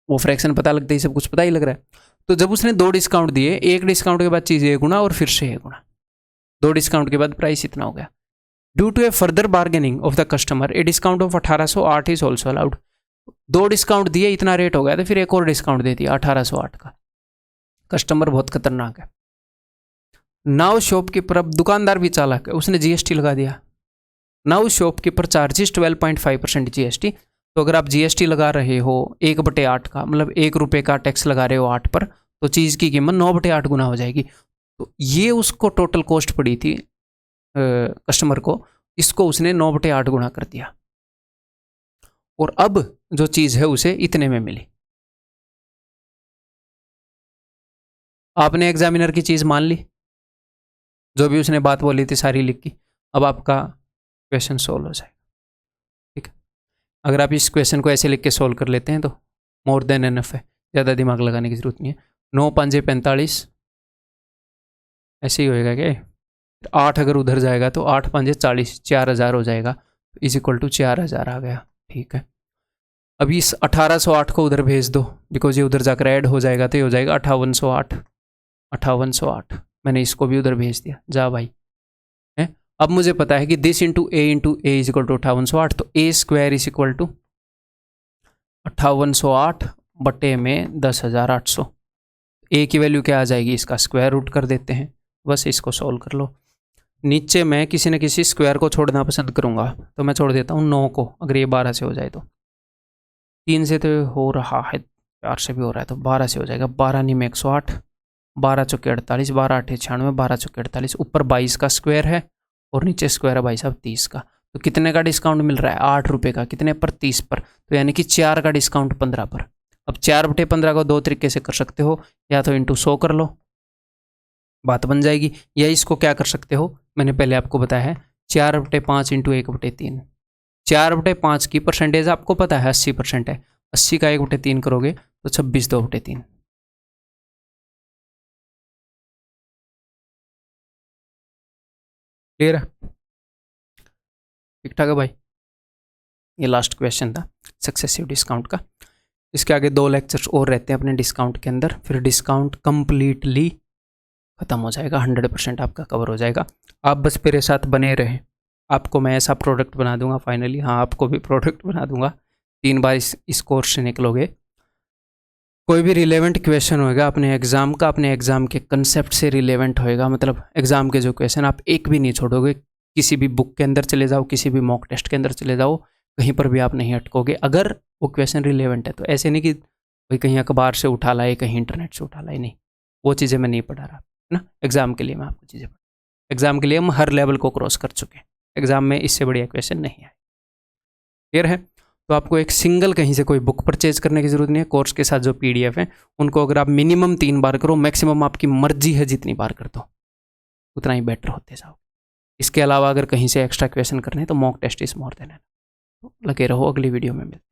वो फ्रैक्शन पता लगता ही सब कुछ पता ही लग रहा है। तो जब उसने 2 डिस्काउंट दिए, एक डिस्काउंट के बाद चीज़ a गुना और फिर से a गुना, 2 डिस्काउंट के बाद प्राइस इतना हो गया। Due to a further bargaining of the customer a discount of 1808 is also allowed. 2 discount दिए, इतना रेट हो गया तो फिर एक और डिस्काउंट दे दिया 1808 का। कस्टमर बहुत खतरनाक है। नाउ शॉपकीपर, अब दुकानदार भी चालाक है, उसने जीएसटी लगा दिया। Now shopkeeper charges 12.5% GST. तो अगर आप जीएसटी लगा रहे हो 1/8 का, मतलब 1 रुपये का टैक्स लगा रहे हो 8 पर, तो चीज़ की कीमत 9/8 गुना हो जाएगी। तो ये उसको टोटल कॉस्ट पड़ी थी कस्टमर को, इसको उसने 9/8 गुना कर दिया, और अब जो चीज़ है उसे इतने में मिली। आपने एग्जामिनर की चीज़ मान ली, जो भी उसने बात बोली थी सारी लिख की। अब आपका क्वेश्चन सोल्व हो जाएगा। ठीक है, अगर आप इस क्वेश्चन को ऐसे लिख के सोल्व कर लेते हैं तो मोर देन एनफ है, ज़्यादा दिमाग लगाने की जरूरत नहीं है। 9 5 45, ऐसे ही होएगा क्या? 8 अगर उधर जाएगा तो 8 5 40, 4000 हो जाएगा, इज इक्वल टू 4000 आ गया। ठीक है, अभी इस 1808 को उधर भेज दो, बिकॉज ये उधर जाकर ऐड हो जाएगा, तो ये हो जाएगा 5808। 5808 मैंने इसको भी उधर भेज दिया, जा भाई। है, अब मुझे पता है कि this into a is equal to 5808, तो a square is equal to 5808 बटे में 10,800। ए की वैल्यू क्या आ जाएगी, इसका स्क्वायर रूट कर देते हैं, बस इसको सॉल्व कर लो। नीचे मैं किसी न किसी स्क्वायर को छोड़ना पसंद करूंगा, तो मैं छोड़ देता हूँ 9 को, अगर ये 12 से हो जाए तो। 3 से तो हो रहा है, 4 से भी हो रहा है, तो 12 से हो जाएगा। 12 नहीं में 108, 12 चौके 48, 12 8 96, 12 चौके 48, ऊपर 22 का स्क्वायर है और नीचे स्क्वायर है भाई साहब 30 का। तो कितने का डिस्काउंट मिल रहा है? 8 रुपये का। कितने पर? 30 पर। तो यानी कि 4 का डिस्काउंट 15 पर। अब 4/15 को 2 तरीके से कर सकते हो, या तो इंटू 100 कर लो, बात बन जाएगी, या इसको क्या कर सकते हो, मैंने पहले आपको बताया है, 4/5 इंटू 1/3। 4/5 की परसेंटेज आपको पता है 80% है, 80 का 1/3 करोगे तो 26 2/3। क्लियर है? ठीक ठाक है भाई। ये लास्ट क्वेश्चन था सक्सेसिव डिस्काउंट का। इसके आगे 2 लेक्चर्स और रहते हैं अपने डिस्काउंट के अंदर, फिर डिस्काउंट कंप्लीटली खत्म हो जाएगा, 100% आपका कवर हो जाएगा। आप बस मेरे साथ बने रहें, आपको मैं ऐसा प्रोडक्ट बना दूंगा फाइनली। हाँ, आपको भी प्रोडक्ट बना दूंगा। 3 बार इस कोर्स से निकलोगे, कोई भी रिलेवेंट क्वेश्चन होएगा अपने एग्ज़ाम का, अपने एग्ज़ाम के कंसेप्ट से रिलेवेंट होएगा, मतलब एग्ज़ाम के जो क्वेश्चन आप एक भी नहीं छोड़ोगे। किसी भी बुक के अंदर चले जाओ, किसी भी मॉक टेस्ट के अंदर चले जाओ, कहीं पर भी आप नहीं अटकोगे, अगर वो क्वेश्चन रिलेवेंट है तो। ऐसे नहीं कि भाई कहीं अखबार से उठा लाए, कहीं इंटरनेट से उठा लाए, नहीं, वो चीज़ें मैं नहीं पढ़ा रहा ना। एग्ज़ाम के लिए मैं आपको चीज़ें पढ़ा, एग्ज़ाम के लिए हम हर लेवल को क्रॉस कर चुके हैं, एग्ज़ाम में इससे बढ़िया क्वेश्चन नहीं है। क्लियर है? तो आपको एक सिंगल कहीं से कोई बुक परचेज करने की जरूरत नहीं है। कोर्स के साथ जो PDF है उनको अगर आप मिनिमम 3 बार करो, मैक्सिमम आपकी मर्जी है जितनी बार कर दो, उतना ही बेटर होते जाओ। इसके अलावा अगर कहीं से एक्स्ट्रा क्वेश्चन करने हैं तो mock test is more than enough. लगे रहो, अगली वीडियो में मिलते हैं।